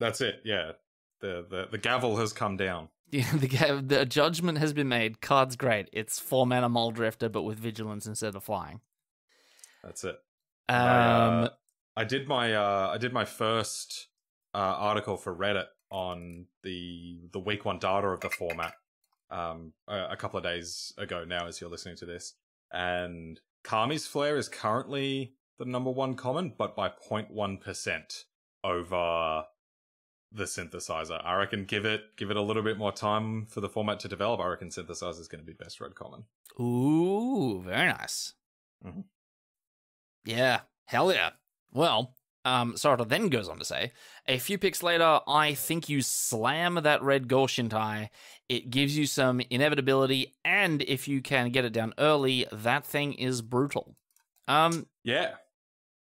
That's it. Yeah. The gavel has come down. Yeah. The judgment has been made. Card's great. It's 4 mana Mold Drifter, but with vigilance instead of flying. That's it. I did my first article for Reddit on the week 1 data of the format a couple of days ago now, as you're listening to this. And Kami's Flare is currently the number 1 common, but by 0.1% over the Synthesizer. I reckon give it a little bit more time for the format to develop. I reckon Synthesizer is going to be best red common. Ooh, very nice. Mm-hmm. Yeah, hell yeah. Well, Sartor then goes on to say, a few picks later, I think you slam that red Gorshintai. It gives you some inevitability, and if you can get it down early, that thing is brutal. Yeah,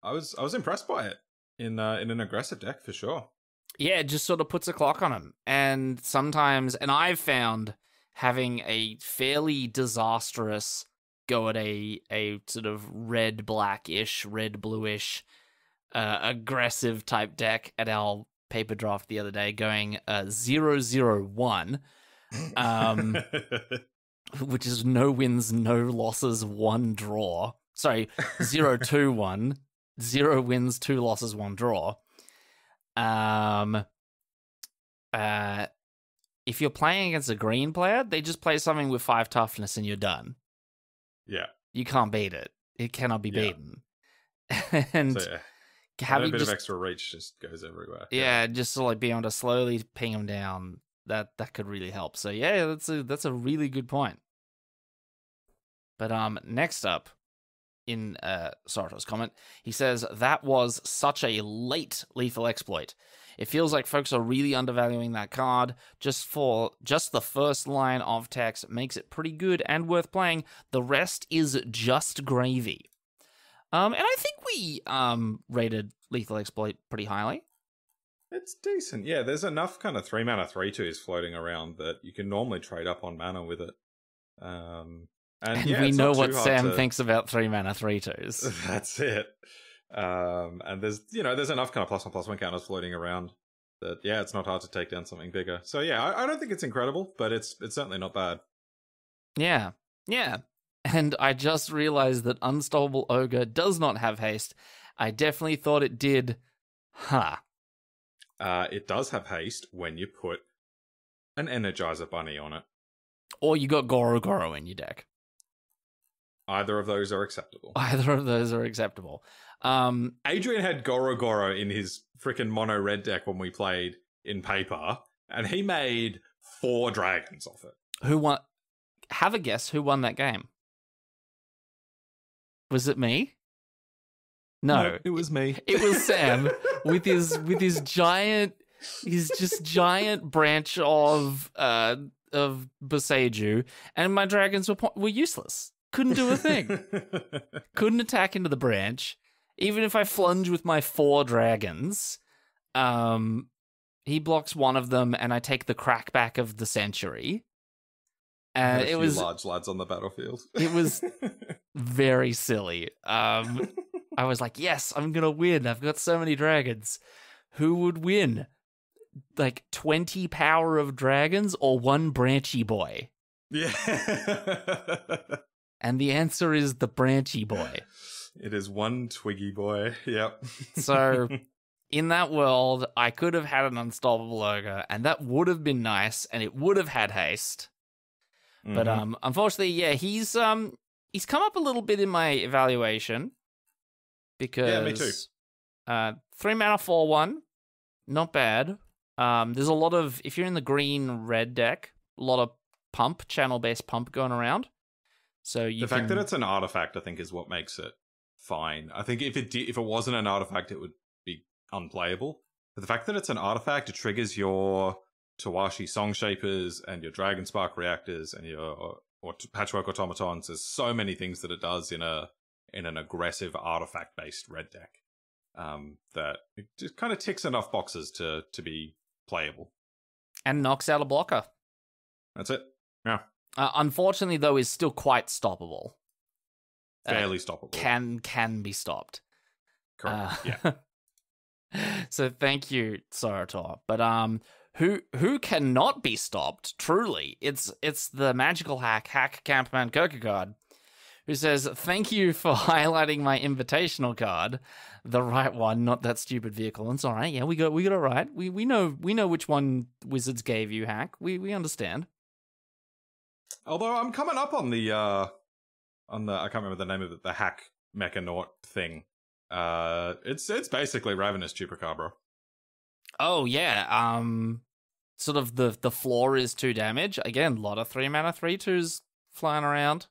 I was impressed by it in an aggressive deck for sure. Yeah, it just sort of puts a clock on him. And sometimes, and I've found having a fairly disastrous go at a sort of red-blackish, red-bluish, aggressive type deck at our paper draft the other day, going 0-0-1, which is no wins, no losses, 1 draw. Sorry, 0-2-1, 0 wins, 2 losses, 1 draw. If you're playing against a green player, they just play something with 5 toughness and you're done. Yeah. You can't beat it. It cannot be beaten. And so, having a bit just, of extra reach just goes everywhere. Yeah, just to like be able to slowly ping them down, that could really help. So yeah, that's a really good point. But next up, in Sartor's comment, he says, that was such a late lethal exploit. It feels like folks are really undervaluing that card. Just the first line of text makes it pretty good and worth playing. The rest is just gravy. And I think we rated lethal exploit pretty highly. It's decent. Yeah, there's enough kind of 3-mana 3/2s floating around that you can normally trade up on mana with it. And yeah, we it's know not what too hard Sam thinks about 3-mana 3/2s. That's it. And there's enough kind of +1/+1 counters floating around that, yeah, it's not hard to take down something bigger. So yeah, I don't think it's incredible, but it's certainly not bad. Yeah. And I just realized that Unstoppable Ogre does not have haste. I definitely thought it did. It does have haste when you put an Energizer Bunny on it. Or you got Goro Goro in your deck. Either of those are acceptable. Adrian had Goro Goro in his freaking mono red deck when we played in paper, and he made 4 dragons off it. Who won? Have a guess who won that game? Was it me? No, it was me. It was Sam with his giant branch of Boseiju, and my dragons were useless. Couldn't do a thing. Couldn't attack into the branch. Even if I flunge with my 4 dragons, he blocks one of them, and I take the crackback of the century. And it was large lads on the battlefield. It was very silly. I was like, yes, I'm gonna win. I've got so many dragons. Who would win? Like 20 power of dragons or 1 branchy boy? Yeah. And the answer is the branchy boy. It is 1 twiggy boy. Yep. So in that world, I could have had an Unstoppable Ogre, and that would have been nice, and it would have had haste. Mm-hmm. But unfortunately, yeah, he's come up a little bit in my evaluation. Because yeah, me too. 3-mana 4/1, not bad. There's a lot of, if you're in the green-red deck, a lot of channel-based pump going around. So the fact that it's an artifact, I think, is what makes it fine. I think if it wasn't an artifact, it would be unplayable. But the fact that it's an artifact, it triggers your Tawashi Song Shapers and your Dragon Spark Reactors and your or Patchwork Automatons. There's so many things that it does in an aggressive artifact-based red deck that it just kind of ticks enough boxes to be playable. And knocks out a blocker. That's it. Yeah. Unfortunately, though, is still quite stoppable. Fairly stoppable. Can be stopped. Correct. Yeah. So thank you, Sarator. But who cannot be stopped? Truly, it's the magical hack Campman Kierkegaard, who says, thank you for highlighting my invitational card. The right one, not that stupid vehicle. And it's all right. Yeah, we got it right. We know which one Wizards gave you, Hack. We understand. Although I'm coming up on the I can't remember the name of it, the Hack Mechanaut thing. It's basically Ravenous Chupacabra. Oh yeah. Sort of the floor is 2 damage. Again, a lot of 3-mana 3/2s flying around.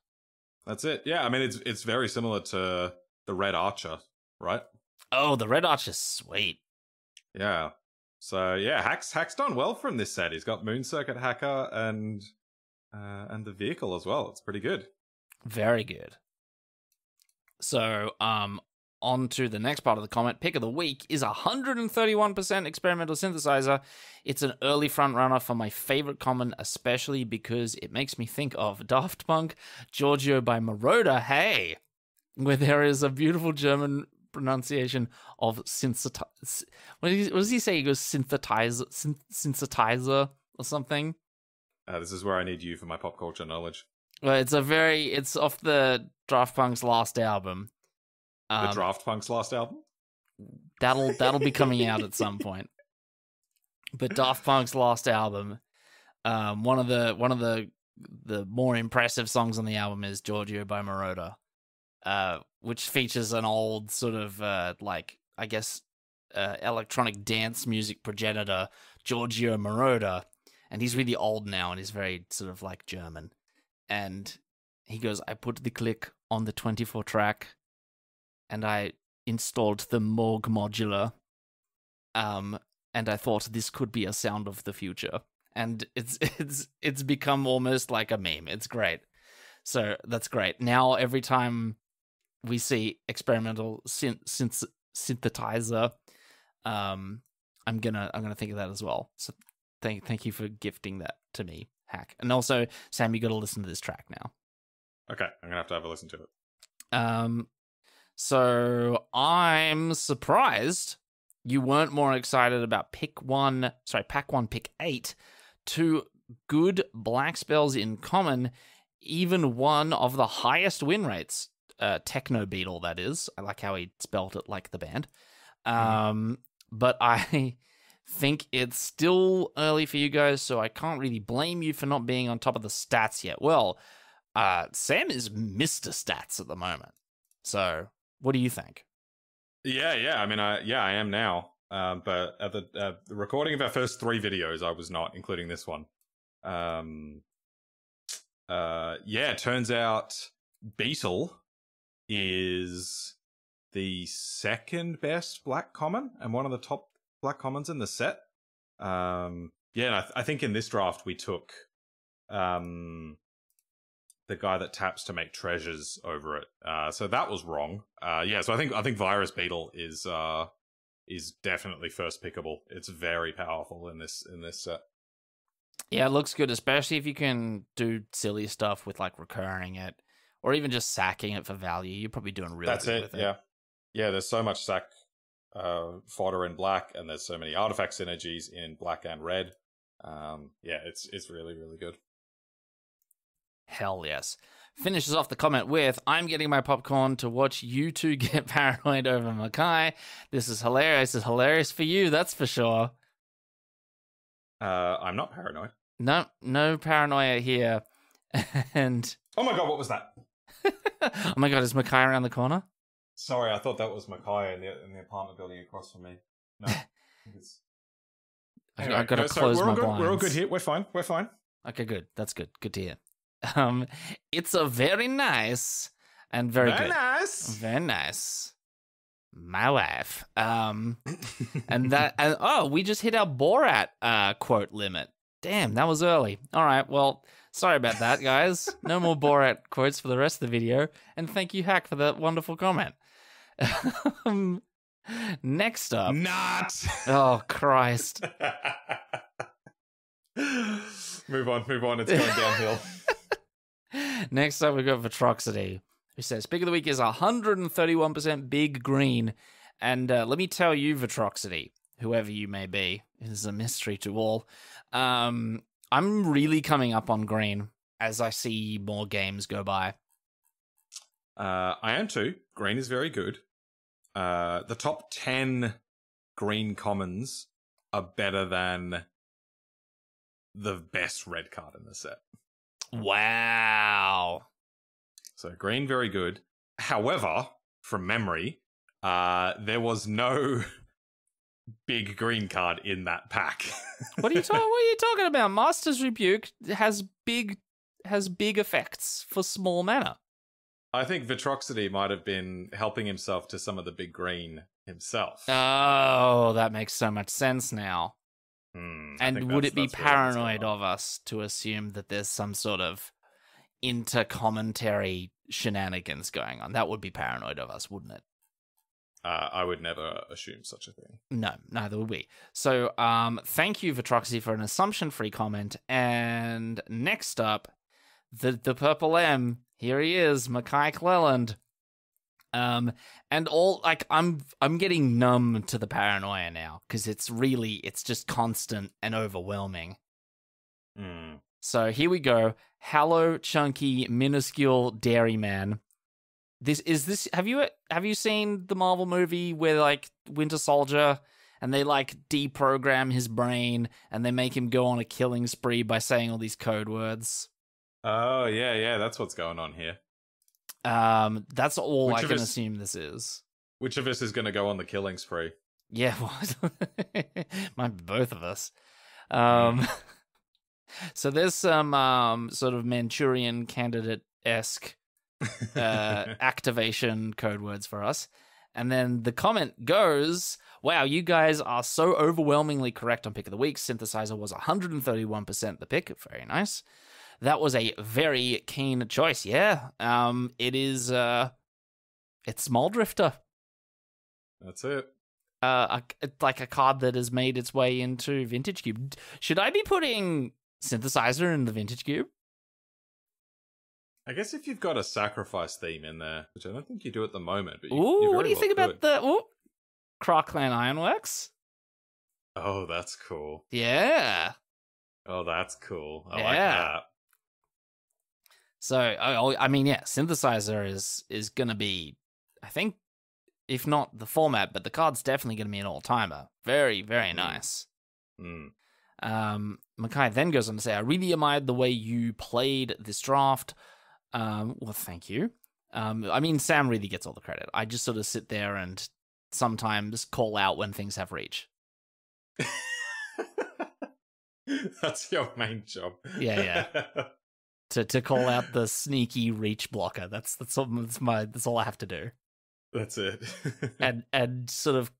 That's it. Yeah, I mean it's very similar to the Red Archer, right? Oh, the Red Archer's sweet. Yeah. So yeah, Hack's done well from this set. He's got Moon Circuit Hacker and the vehicle as well. It's pretty good. Very good. So, on to the next part of the comment. Pick of the week is 131% experimental synthesizer. It's an early front runner for my favorite common, especially because it makes me think of Daft Punk, Giorgio by Moroder, hey, where there is a beautiful German pronunciation of synthesizer. What does he say? He goes synthesizer or something. This is where I need you for my pop culture knowledge. Well, it's off the Daft Punk's last album. The Daft Punk's last album? That'll be coming out at some point. But Daft Punk's last album, one of the more impressive songs on the album is Giorgio by Moroder, which features an old sort of electronic dance music progenitor, Giorgio Moroder, and he's really old now and he's very sort of like German. And he goes, I put the click on the 24 track and I installed the Moog modular. And I thought this could be a sound of the future. And it's become almost like a meme. It's great. So that's great. Now every time we see experimental synthesizer, I'm gonna think of that as well. So thank you for gifting that to me, Hack. And also, Sam, you got to listen to this track now. Okay, I'm gonna have to have a listen to it. So I'm surprised you weren't more excited about Pack 1, Pick 8, 2 good black spells in common, even one of the highest win rates. Techno Beetle, that is. I like how he spelled it like the band. But I think it's still early for you guys, so I can't really blame you for not being on top of the stats yet. Well, Sam is Mr. Stats at the moment. So, what do you think? Yeah. I mean, I am now. But at the recording of our first 3 videos, I was not, including this one. It turns out Beetle is the second best black common and one of the top black commons in the set. And I think in this draft we took the guy that taps to make treasures over it. So that was wrong. So I think Virus Beetle is definitely first pickable. It's very powerful in this set. Yeah, it looks good, especially if you can do silly stuff with like recurring it, or even just sacking it for value. You're probably doing really good with it. Yeah, there's so much sack fodder in black, and there's so many artifact synergies in black and red. It's really, really good. Hell yes. Finishes off the comment with, I'm getting my popcorn to watch you two get paranoid over Makai. This is hilarious. It's hilarious for you, that's for sure. I'm not paranoid. No paranoia here. And oh my god, what was that? Oh my god, is Makai around the corner? Sorry, I thought that was Makai in the apartment building across from me. No. Anyway, I've got to close my blinds. We're all good here. We're fine. Okay, good. That's good. Good to hear. It's a very nice and very good. Very nice. My wife. And we just hit our Borat quote limit. Damn, that was early. All right, well, sorry about that, guys. No more Borat quotes for the rest of the video. And thank you, Hack, for that wonderful comment. Next up. Not. Oh, Christ. Move on. It's going downhill. Next up, we've got Vitroxity, who says, Pick of the week is 131% big green. And let me tell you, Vitroxity, whoever you may be, it is a mystery to all. I'm really coming up on green as I see more games go by. I am too. Green is very good. The top 10 green commons are better than the best red card in the set. Wow. So green, very good. However, from memory, there was no big green card in that pack. What are you talking about? Master's Rebuke has big effects for small mana. I think Vitroxity might have been helping himself to some of the big green himself. Oh, that makes so much sense now. And would it be that's where that's paranoid going on. of us to assume that there's some sort of inter-commentary shenanigans going on? That would be paranoid of us, wouldn't it? I would never assume such a thing. No, neither would we. So, thank you, Vitroxy, for an assumption-free comment. And next up, the Purple M. Here he is, Mackay Cleland. And all like I'm getting numb to the paranoia now because it's just constant and overwhelming. So here we go. Hello, chunky, minuscule dairyman. Have you seen the Marvel movie where like Winter Soldier and they like deprogram his brain and they make him go on a killing spree by saying all these code words? Oh yeah, that's what's going on here. That's all I can assume this is. Which of us is going to go on the killing spree? Yeah, well, might be both of us. So there's some sort of Manchurian candidate-esque activation code words for us. And then the comment goes, wow, you guys are so overwhelmingly correct on pick of the week. Synthesizer was 131% the pick. Very nice. That was a very keen choice. Yeah. It is, it's Small Drifter. That's it. Like a card that has made its way into Vintage Cube. Should I be putting Synthesizer in the Vintage Cube? I guess if you've got a sacrifice theme in there, which I don't think you do at the moment. But What do you think about the Croc Clan Ironworks? Oh, that's cool. Yeah. Oh, that's cool. I like Yeah. that. So, I mean, yeah, Synthesizer is going to be, I think, if not the format, but the card's definitely going to be an all-timer. Very, very nice. Mackay then goes on to say, I really admired the way you played this draft. Well, thank you. I mean, Sam really gets all the credit. I just sort of sit there and sometimes call out when things have reach. That's your main job. Yeah. To call out the sneaky reach blocker. That's all I have to do. That's it. and sort of,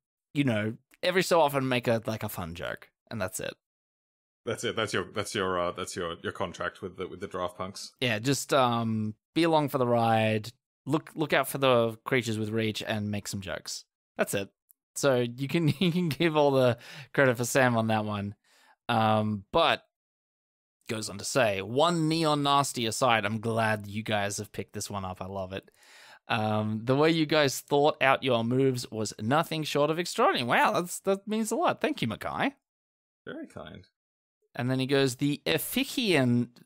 every so often make a fun joke, and that's it. That's it. That's your contract with the draft punks. Yeah, just be along for the ride. Look out for the creatures with reach and make some jokes. That's it. So you can give all the credit for Sam on that one. But goes on to say, one Neon Nasty aside, I'm glad you guys have picked this one up. I love it. The way you guys thought out your moves was nothing short of extraordinary. Wow, that means a lot. Thank you, Mackay. Very kind. And then he goes, the efficiency?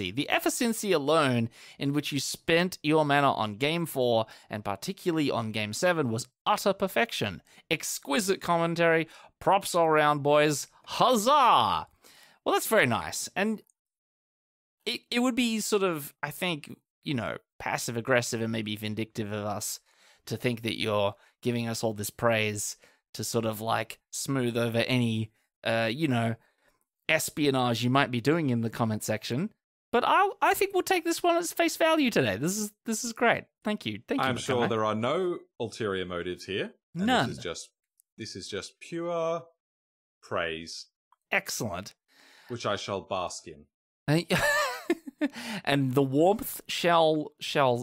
The efficiency alone in which you spent your mana on Game 4 and particularly on Game 7 was utter perfection. Exquisite commentary. Props all around, boys. Huzzah! Well, that's very nice. And it would be sort of, I think, passive-aggressive and maybe vindictive of us to think that you're giving us all this praise to sort of like smooth over any, espionage you might be doing in the comment section. But I think we'll take this one as face value today. This is great. Thank you. I'm sure there are no ulterior motives here. None. This is just pure praise. Excellent. Which I shall bask in. And the warmth shall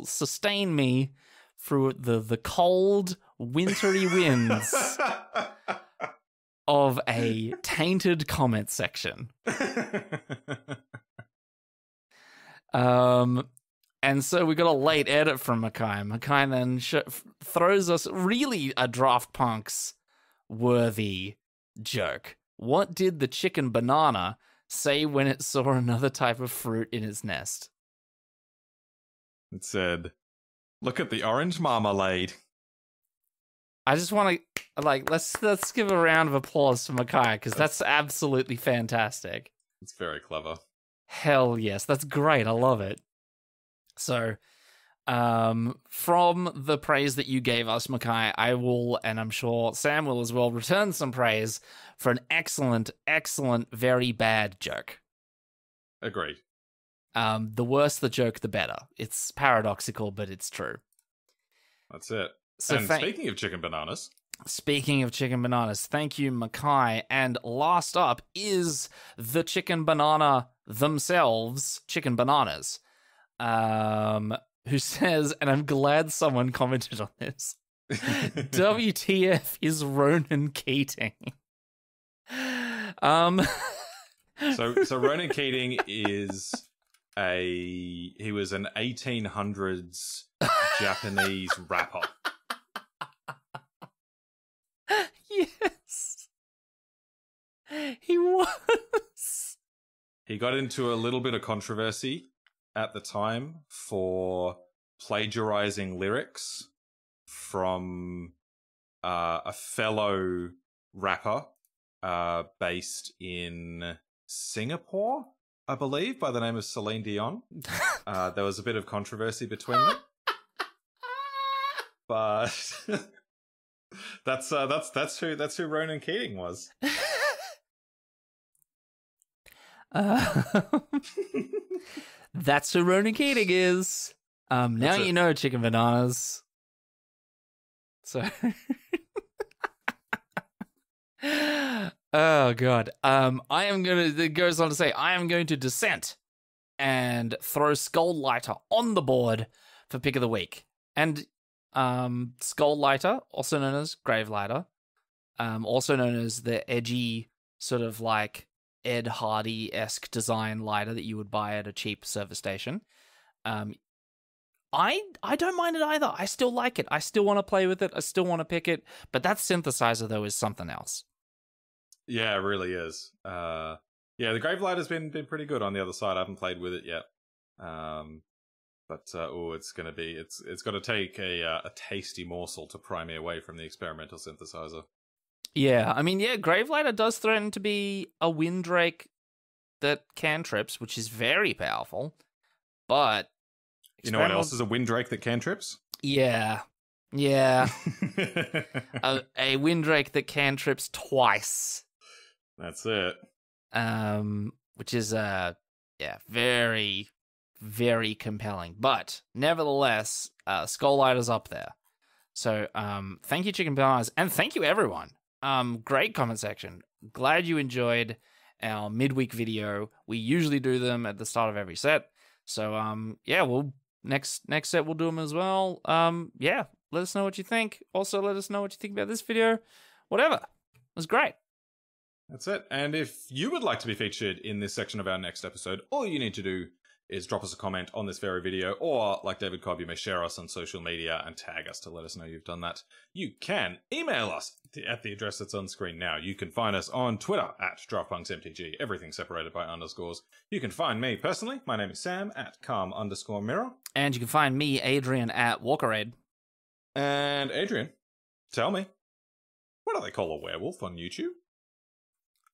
sustain me through the cold, wintry winds of a tainted comment section. And so we got a late edit from Mackay. Mackay then throws us really a Draft Punks worthy joke. What did the chicken banana say when it saw another type of fruit in its nest? It said, "Look at the orange marmalade." I just want to let's give a round of applause for Mackay because that's absolutely fantastic. It's very clever. Hell yes, that's great. I love it. So, From the praise that you gave us, Makai, I will, and I'm sure Sam will as well, return some praise for an excellent, very bad joke. Agreed. The worse the joke, the better. It's paradoxical, but it's true. That's it. So and speaking of chicken bananas... Speaking of chicken bananas, thank you, Makai. And last up is the chicken banana themselves, chicken bananas, who says, and I'm glad someone commented on this, WTF is Ronan Keating. So Ronan Keating is he was an 1800s Japanese rapper. Yes. He was. He got into a little bit of controversy at the time for plagiarizing lyrics from a fellow rapper based in Singapore, I believe, by the name of Celine Dion. There was a bit of controversy between them, but that's who Ronan Keating was. That's who Ronan Keating is. Now you know, chicken bananas. So, oh god. It goes on to say, I am going to dissent and throw Skull Lighter on the board for pick of the week. And Skull Lighter, also known as Grave Lighter, also known as the edgy sort of like Ed Hardy-esque design lighter that you would buy at a cheap service station. I don't mind it either. I still like it. I still want to play with it. I still want to pick it. But that synthesizer, though, is something else. Yeah, it really is. Yeah, the Grave Lighter's been pretty good on the other side. I haven't played with it yet. But it's got to take a tasty morsel to pry me away from the experimental synthesizer. Yeah, I mean, Gravelighter does threaten to be a Windrake that cantrips, which is very powerful, but... You know what else is a Windrake that cantrips? Yeah. a Windrake that cantrips twice. That's it. Which is, very, very compelling. But, nevertheless, Skull Lighter's up there. So, thank you, Chicken Bananas, and thank you, everyone. Great comment section. Glad you enjoyed our midweek video. We usually do them at the start of every set. So, we'll next set we'll do them as well. Let us know what you think. Also, let us know what you think about this video. Whatever. It was great. That's it. And if you would like to be featured in this section of our next episode, all you need to do is drop us a comment on this very video, or like David Cobb, you may share us on social media and tag us to let us know you've done that. You can email us at the address that's on screen now. You can find us on Twitter at DraftPunksMTG, everything separated by underscores. You can find me personally. My name is Sam at calm_mirror. And you can find me, Adrian, at WalkerAid. And Adrian, tell me, what do they call a werewolf on YouTube?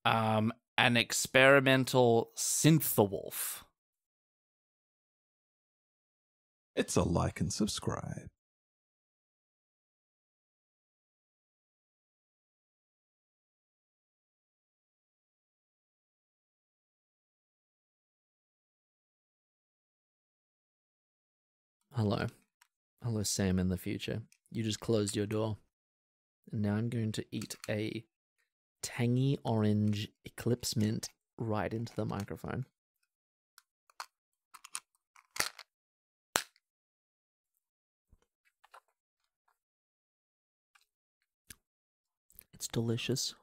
An experimental synth-wolf. It's a like and subscribe. Hello. Hello, Sam in the future. You just closed your door. And now I'm going to eat a tangy orange Eclipse Mint right into the microphone. It's delicious.